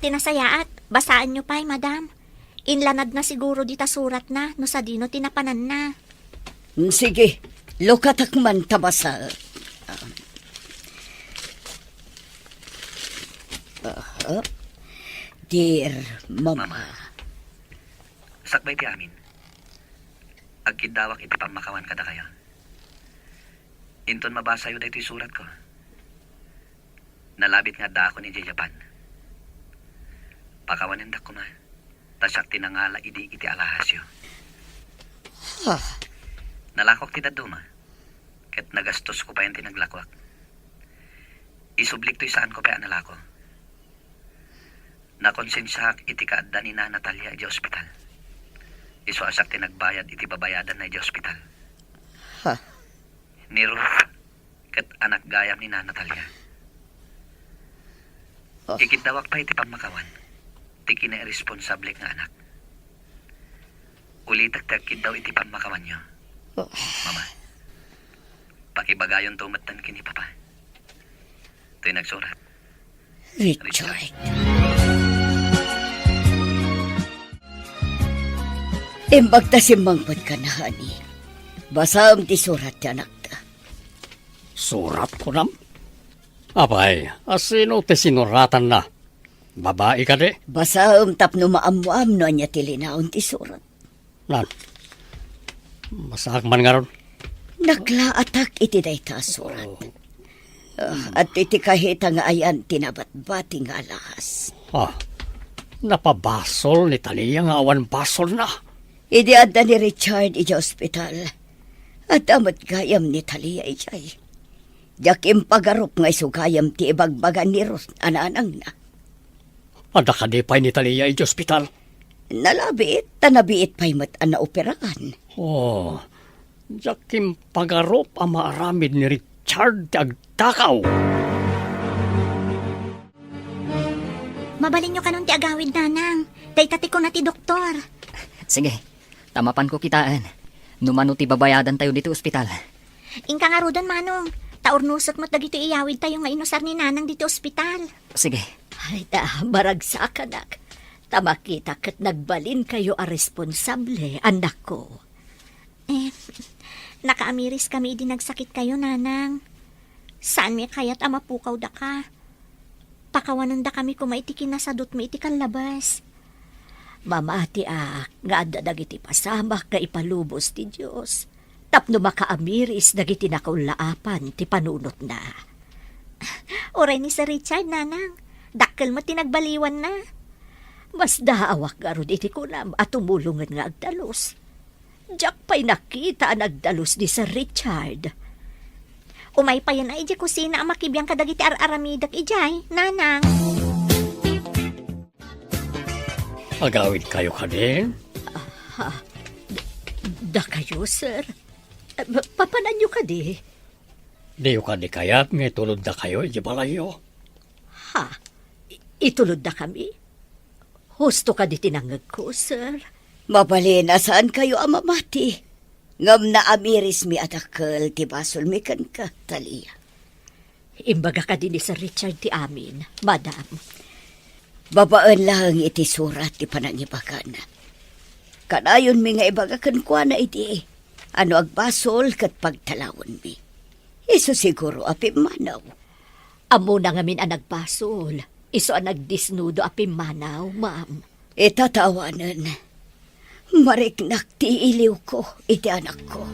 Tinasayaat, basaan nyo pa'y, madam. Inlanad na siguro dita surat na, no sa dino tinapanan na. Sige, lukatak man tabasa. Dear Mama. Sakbay ti amin. Agkidawak iti pamakawan kada kaya. Inton mabasa yun ito'y surat ko. Nalabit nga da ako ni Japan. Pakawanin da ko ma. Tasyak tinangala idi iti alahasyo. Nalakwak ti daduma. Ket nagastos ko pa yung tinaglakwak. Isublik to'y saan ko pa analako. Nakonsensyak iti kaadda ni na Natalia iti ospital. Iso asak tinagbayad iti babayadan na iti ospital. Ni Ruth, ket anak gayam ni na Natalia. Ikidawak pa iti pamakawan. Ti kina-responsable nga anak. Ulitak tagkid daw iti pamakawan nyo. Mama, pakibagayon tumatan kini papa. Ito'y nagsurat. Richard. Imbagta si mangpad ka na, honey. Basam ti surat ti anak ta. Surat ko nam? Abay, asino te sinuratan na? Babae ka de? Basam tapno maamuam no anya ti linaon ti surat. Nan, masak man nga ron. Naglaatak iti dayta surat. At iti kahita nga ayan tinabat-bati nga alahas. Napabasol ni Talia nga awan basol na. Idi adda ni Richard iti ospital. At amat gayam ni Talia ijay. Jakim pagarup nga isugayam ti ibagbagan ni Ruth ananang na. Ada ka di pa'y ni Talia iti ospital? Nalabiit, tanabiit pa'y mat na operaan. Jakim pagarop ang maaramid ni Richard ti agtakaw. Mabalin nyo kanong ti agawid, nanang. Daytati ko na ti doktor. Sige, tamapan ko kitaan. Numano ti babayadan tayo dito ospital. Ingka nga rodan, manong. Taurnusot mo't dagito iyawid tayo nga inusar ni nanang dito ospital. Sige. Ay maragsak anak. Tamakita kat nagbalin kayo a responsable, anak ko. Nakaamiris kami di nagsakit kayo, nanang. Saan may kayat amapukaw da ka? Pakawanan da kami kumaitikin na sadot mo iti kan labas. Mamati nga adda dagiti pasamak nga ipalubos ti Diyos. Tapno makaamiris dagiti nakaulaapan ti panunot na. Oray ni Sir Richard, nanang. Dakkel mo tinagbaliwan na. Mas daawak garod iti kunam at tumulungan nga agdalos. Diyak pa'y nakita ang agdalos ni Sir Richard. Umay pa yan ay iji kusina ang makibiyang kadagiti ar-aramidak ijay, nanang. Agawid kayo ka din? Da kayo, sir. Papanan nyo ka di. Di ka di kayat, ngay tulod na kayo, iji balayo. Ha? Itulod na kami? Husto ka di tinangag ko, sir. Mabalina saan kayo amamati? Ngam na amiris mi adakal ti basol mi kan ka, Talia. Imbaga ka din ni Sir Richard ti amin, madam. Babaan lang iti surat ti panangibagan. Kanayon mi nga ibagakan kwa na iti. Ano agbasol kat pagtalawon mi. Iso siguro api manaw. Amo na ngamin ang nagbasol. Iso ang nagdisnudo api manaw, ma'am. Itatawanan. Mariknak ti iliw ko iti anak ko.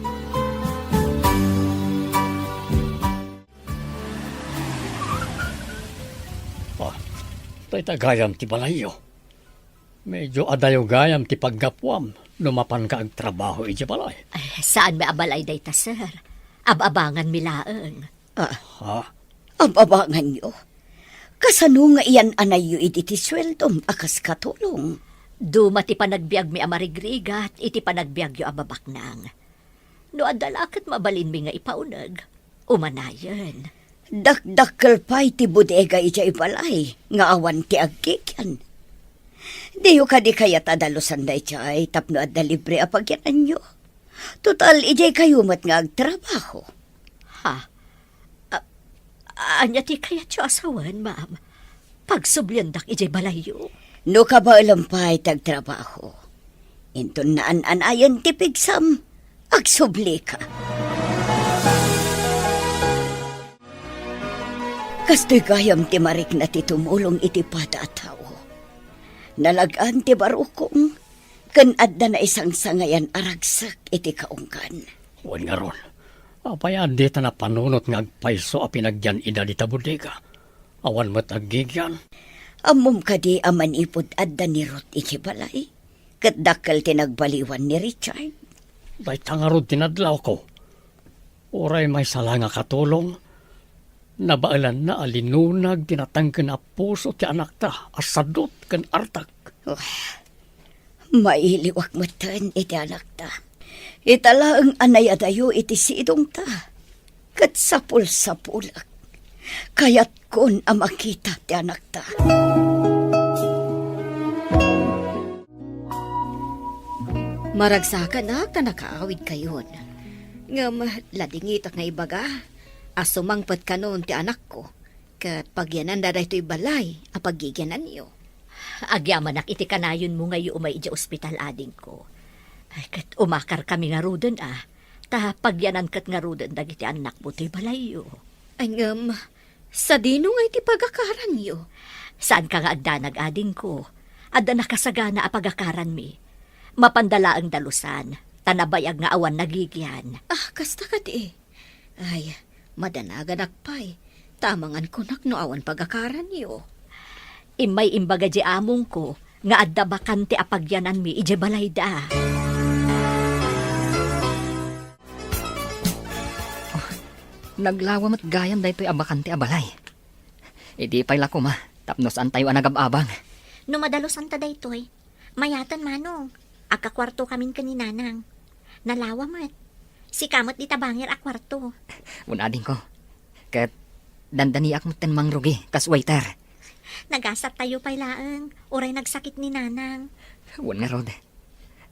Tay tagayam ti balayo. Medyo adayo gayam ti paggapuam. Lumapan ka ang trabaho iti balay. Ay, saan may abalay day ta, sir? Ababangan milaeng. Ha? Ababangan nyo. Kasano nga iyan anayo iti ti sweldom akas katulong. Duma ti panagbiag mi amarigrigat, iti panagbiag yo ababaknang. No adalakat mabalin mi nga ipaunag, umanayan. Dakdakkel pa'y ti bodega iti balay, nga awan ti agkikyan. Diyo ka di kaya tadalusan da iti tapno at libre apagyanan nyo. Total, ijay kayo mat nga agtrabaho. Ha? Anya ti kaya tiyo asawan, ma'am? Pagsublyandak ijay balayo. No ka ba alampay tagtrabaho? Inton na anayan ti pigsam, agsubli ka. Kasto'y gayam ti marik na ti tumulong iti pada at tao. Nalagaan ti barukong, kan adda na isang sangayan aragsak iti kaungkan. Huwag nga ron. Apayan di ta na panunot nga agpaiso a pinagyan ida di tabudega. Awan mo't aggigyan. Amom ka di amanipod adda ni Ruth iti balay. Kat dakal tinagbaliwan ni Richard. Day tangarod tinadlaw ko. Oray may sala nga katulong. Nabaalan na alinunag tinatangken a puso ti anak ta. Asadot ken artak. Mailiwak mo tan iti anak ta. Itala ang anayadayo iti sidong ta. Kat sapul-sapulak. Kayat kon ang makita ti anak ta. Maragsakan na, tanakaawid kayon. Ngam, ladingitak nga ibaga. Asumangpat ka noon ti anak ko. Kat pagyanan da dahito'y balay, apagigyanan niyo. Agyaman ak iti kanayon mo ngayon umay iti ospital ading ko. Ay, kat umakar kami nga ruden Ta pagyanan kat nga ruden dagiti anak mo to'y balay yo. Ay sa dino nga iti pagakaran niyo. Saan ka nga agdanag ading ko? Adda nakasagana a pagakaran mi. Mapandala ang dalusan. Tanabayag nga awan nagigyan. Kasta ka di. Ay, madanagan akpay. Tamangan ko no awan pagakaran niyo. Imay imbaga di among ko, nga adda bakante apagyanan mi ije balay da. Naglawam at gayam da ito'y abakante abalay. Idi pa'y lako ma, tapnos an tayo anagababang. No madalusan ta daytoy. Mayatan manong. Akakwarto kamin kaninanang. Nalawa mat. Si kamot di tabangir akwarto. Unading ko. Kat dandaniak mo ten mangrugi, kas waiter. Nagasat tayo pa'y laang. Oray nagsakit ni nanang. Wan nga rod.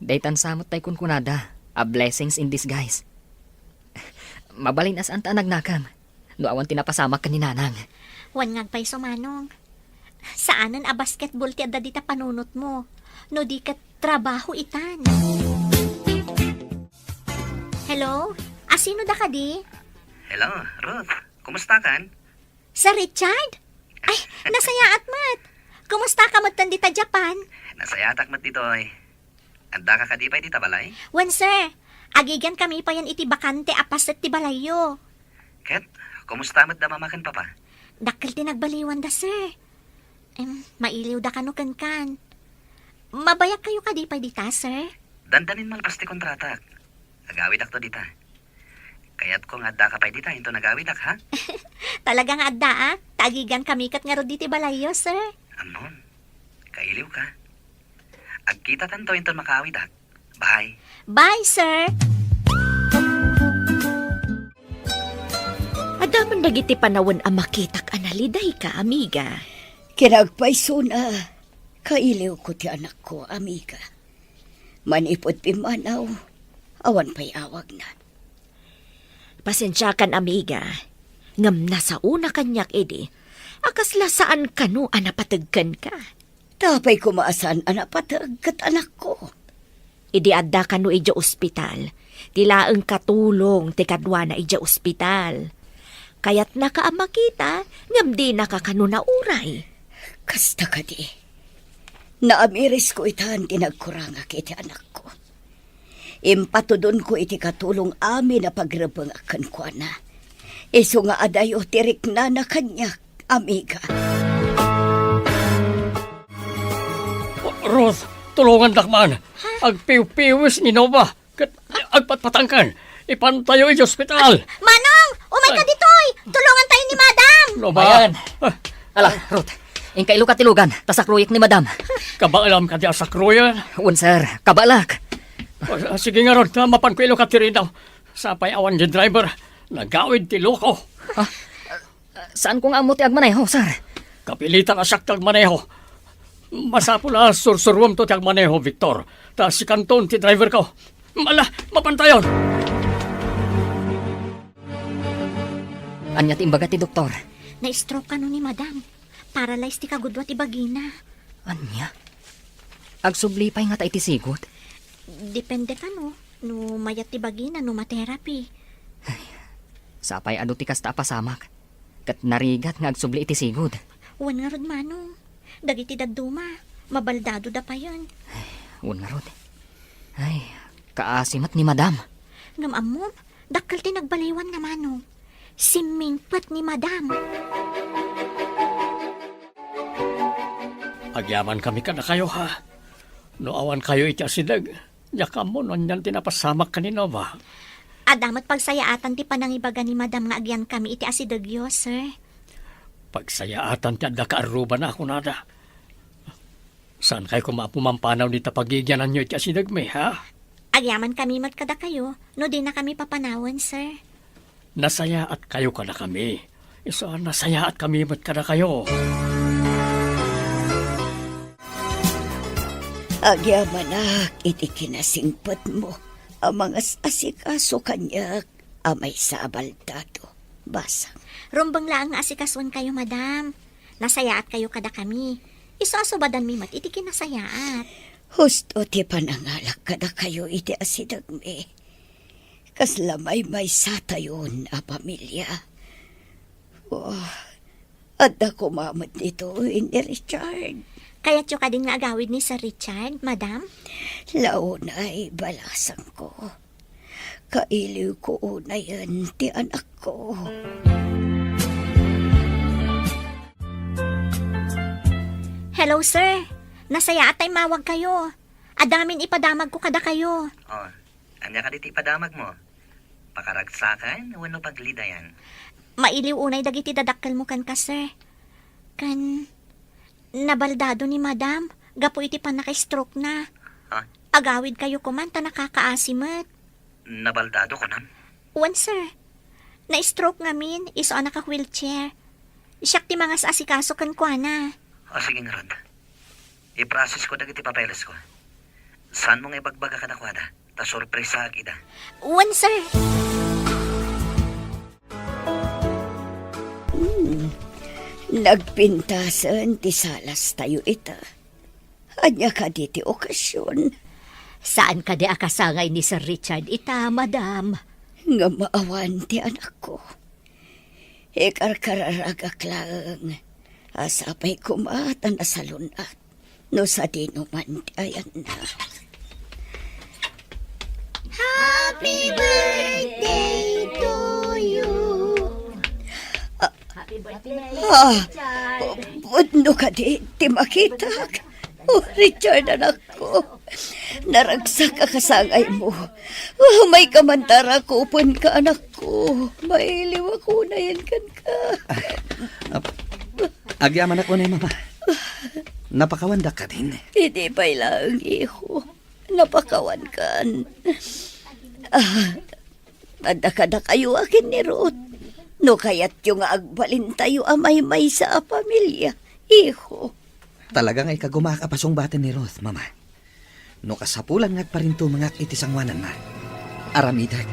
Daytan samot tay kun kunada. A blessings in disguise. Mabalin as anta nagnakam. No awan tinapasamak ka ni nanang. Wan ngagpay sumanong. Saanan a basketball ti adda dita panunot mo. No di kat trabaho itan. Hello? Asino da ka di? Hello, Ruth. Kumusta kan? Sa Richard? Ay, nasaya at mat. Kumusta ka mat dita Japan? Nasayatak mat ditoy. Anda ka kadipay di tabalay? Wan, sir. Agigan kami pa yan iti bakante apas at ti balayo. Ket, kumusta mat da mamakan papa? Dakkel ti nagbaliwan da, sir. Mailiw da kano kan. Mabayak kayo kadipay dita, sir. Dandanin malpas ti kontratak. Agawid ak to dita. Kaya't kung adda ka pa'y dita, into nagawid ak, ha? Talagang adda, ah. Tagigan kami kat nga diti balayo, sir. Amnon, kailiw ka. Agkita tanto into makawid ak. Bye. Bye, sir. Adaman dagiti panawon ang makitak analiday ka, amiga. Kinagpaiso na. Kailiw ko ti anak ko, amiga. Manipod pimanaw. Awan pa'y awag na. Pasensya kan, amiga. Ngam nasa una kanyak, edi. Akasla saan kano anapatagkan ka. Tapay kumaasan anapatag kat anak ko. Idi adda kano ija ospital. Tilaang katulong ti kadwa na ija ospital. Kaya't nakaamakita, ngam di nakakano na uray. Kasta ka di. Naamiris ko itahan tinagkuranga kiti anak ko. Impatudon ko iti katulong amin na pagrebangakan ko na. Iso nga adayo tirik na kanya, amiga. Ruth, tulungan dakman. Agpiw-piwis ni Nova. Agpatpatangkan. Ipantayo iti ospital. Manong! Umay ka ditoy! Tulungan tayo ni madam! Nova. Ayan. Ala, Ruth. Ingkailo ka tilugan. Tasakruyik ni madam. Kabaalam ka di asakruyan. Un, sir. Kabalak. Sige nga ron, mapan ko ilo ka tirin daw. Sapay awan di driver. Nagawid ti loko. Saan kong amo ti agmaneho, sir? Kapilitan asak tag maneho. Masapula sursurwam to tag maneho, Victor. Ta si Kanton ti driver ko. Mala, mapantayon. Anya ti imbaga ti doktor. Na-stroke ka ni madam. Paralyzed ti kagudwa ti bagina. Anya? Agsublipay nga tayo ti sigot. Depende ka no. No mayat ti bagina, no materapi. Sapay ado ti kasta pasamak. Kat narigat nga agsubli iti sigod. Wan nga rod manong. Dagiti daduma. Mabaldado da pa yun. Un nga rod. Ay, kaasimat ni madam. Ngam amom, dakkel ti nagbaliwan nga manong. Simingpet ni madam. Agyaman kami ka na kayo, ha? No awan kayo iti asidag. Yakam mo, nonyan tinapasamak ka ni Nova. Adamat pagsayaatan ti panangibaga ni madam nga agyan kami iti asidagyo, sir. Pagsayaatan ti adda kaaruba na ako nada. Saan kayo kumapumampanaw ni tapagigyanan nyo iti asidag me, ha? Agyaman kami mat kada kayo, no di na kami papanawan, sir. Nasaya at kayo ka na kami. Isa, nasaya at kami mat ka na kayo. Agyamanak, iti kinasingpat mo. Ang mga asikaso kanyak, amay sa abaldado. Basang. Rumbang lang nga asikaswan kayo, madam. Nasayaat kayo kada kami. Isuasubadan mi mat iti kinasayaat. Husto ti panangalak kada kayo iti asidag me. Kaslamay may satayon a pamilya. Oh, adda kumamad nito ni Richard. Kaya't yung kading nga agawid ni Sir Richard, madam? Launay balasang ko. Kailiw ko una yan ti anak ko. Hello, sir. Nasaya atay mawag kayo. Adamin ipadamag ko kada kayo. Oh, anya ka diti padamag mo. Pakaragsakan, wano paglidayan. Mailiw unay dagiti dadakkel mo kan ka, sir. Nabaldado ni madam. Gapo iti pa naka-stroke na. Ha? Agawid kayo kumanta nakakaasimat. Nabaldado ko nam. Wan, sir. Na-stroke ngamin, iso anak ka wheelchair. Siyak ti mga asikaso kan kwa na. O sige nga ron. I-process ko dagiti papeles ko. Saan mong ibagbaga ka na kwada? Ta sorpresa agida. Wan, sir. Nagpintasan ti salas tayo ita. Anya ka diti okasyon. Saan ka di akasangay ni Sir Richard ita, madam? Nga maawan ti anak ko. Ikarkararagak lang. Asapay kumata na salunat. No sa dino man, ayan na. Happy birthday to you. Budno ka di makita. Oh, Richard, anak ko. Naragsak ka kasangay mo. Oh, may kamantara kupon ka, anak ko. Mailiwa ko na yan kan ka. Agyaman ako na mama. Napakawanda ka din. Hindi pa ilang iho. Napakawan kan. Madakada kayo akin ni Ruth. No kaya't yung agbalin tayo amay-may sa pamilya. Iho. Talagang ay kagumaka pasong batin ni Ruth, mama. No kasapulan ngagparinto mga itisangwanan na. Aramidag.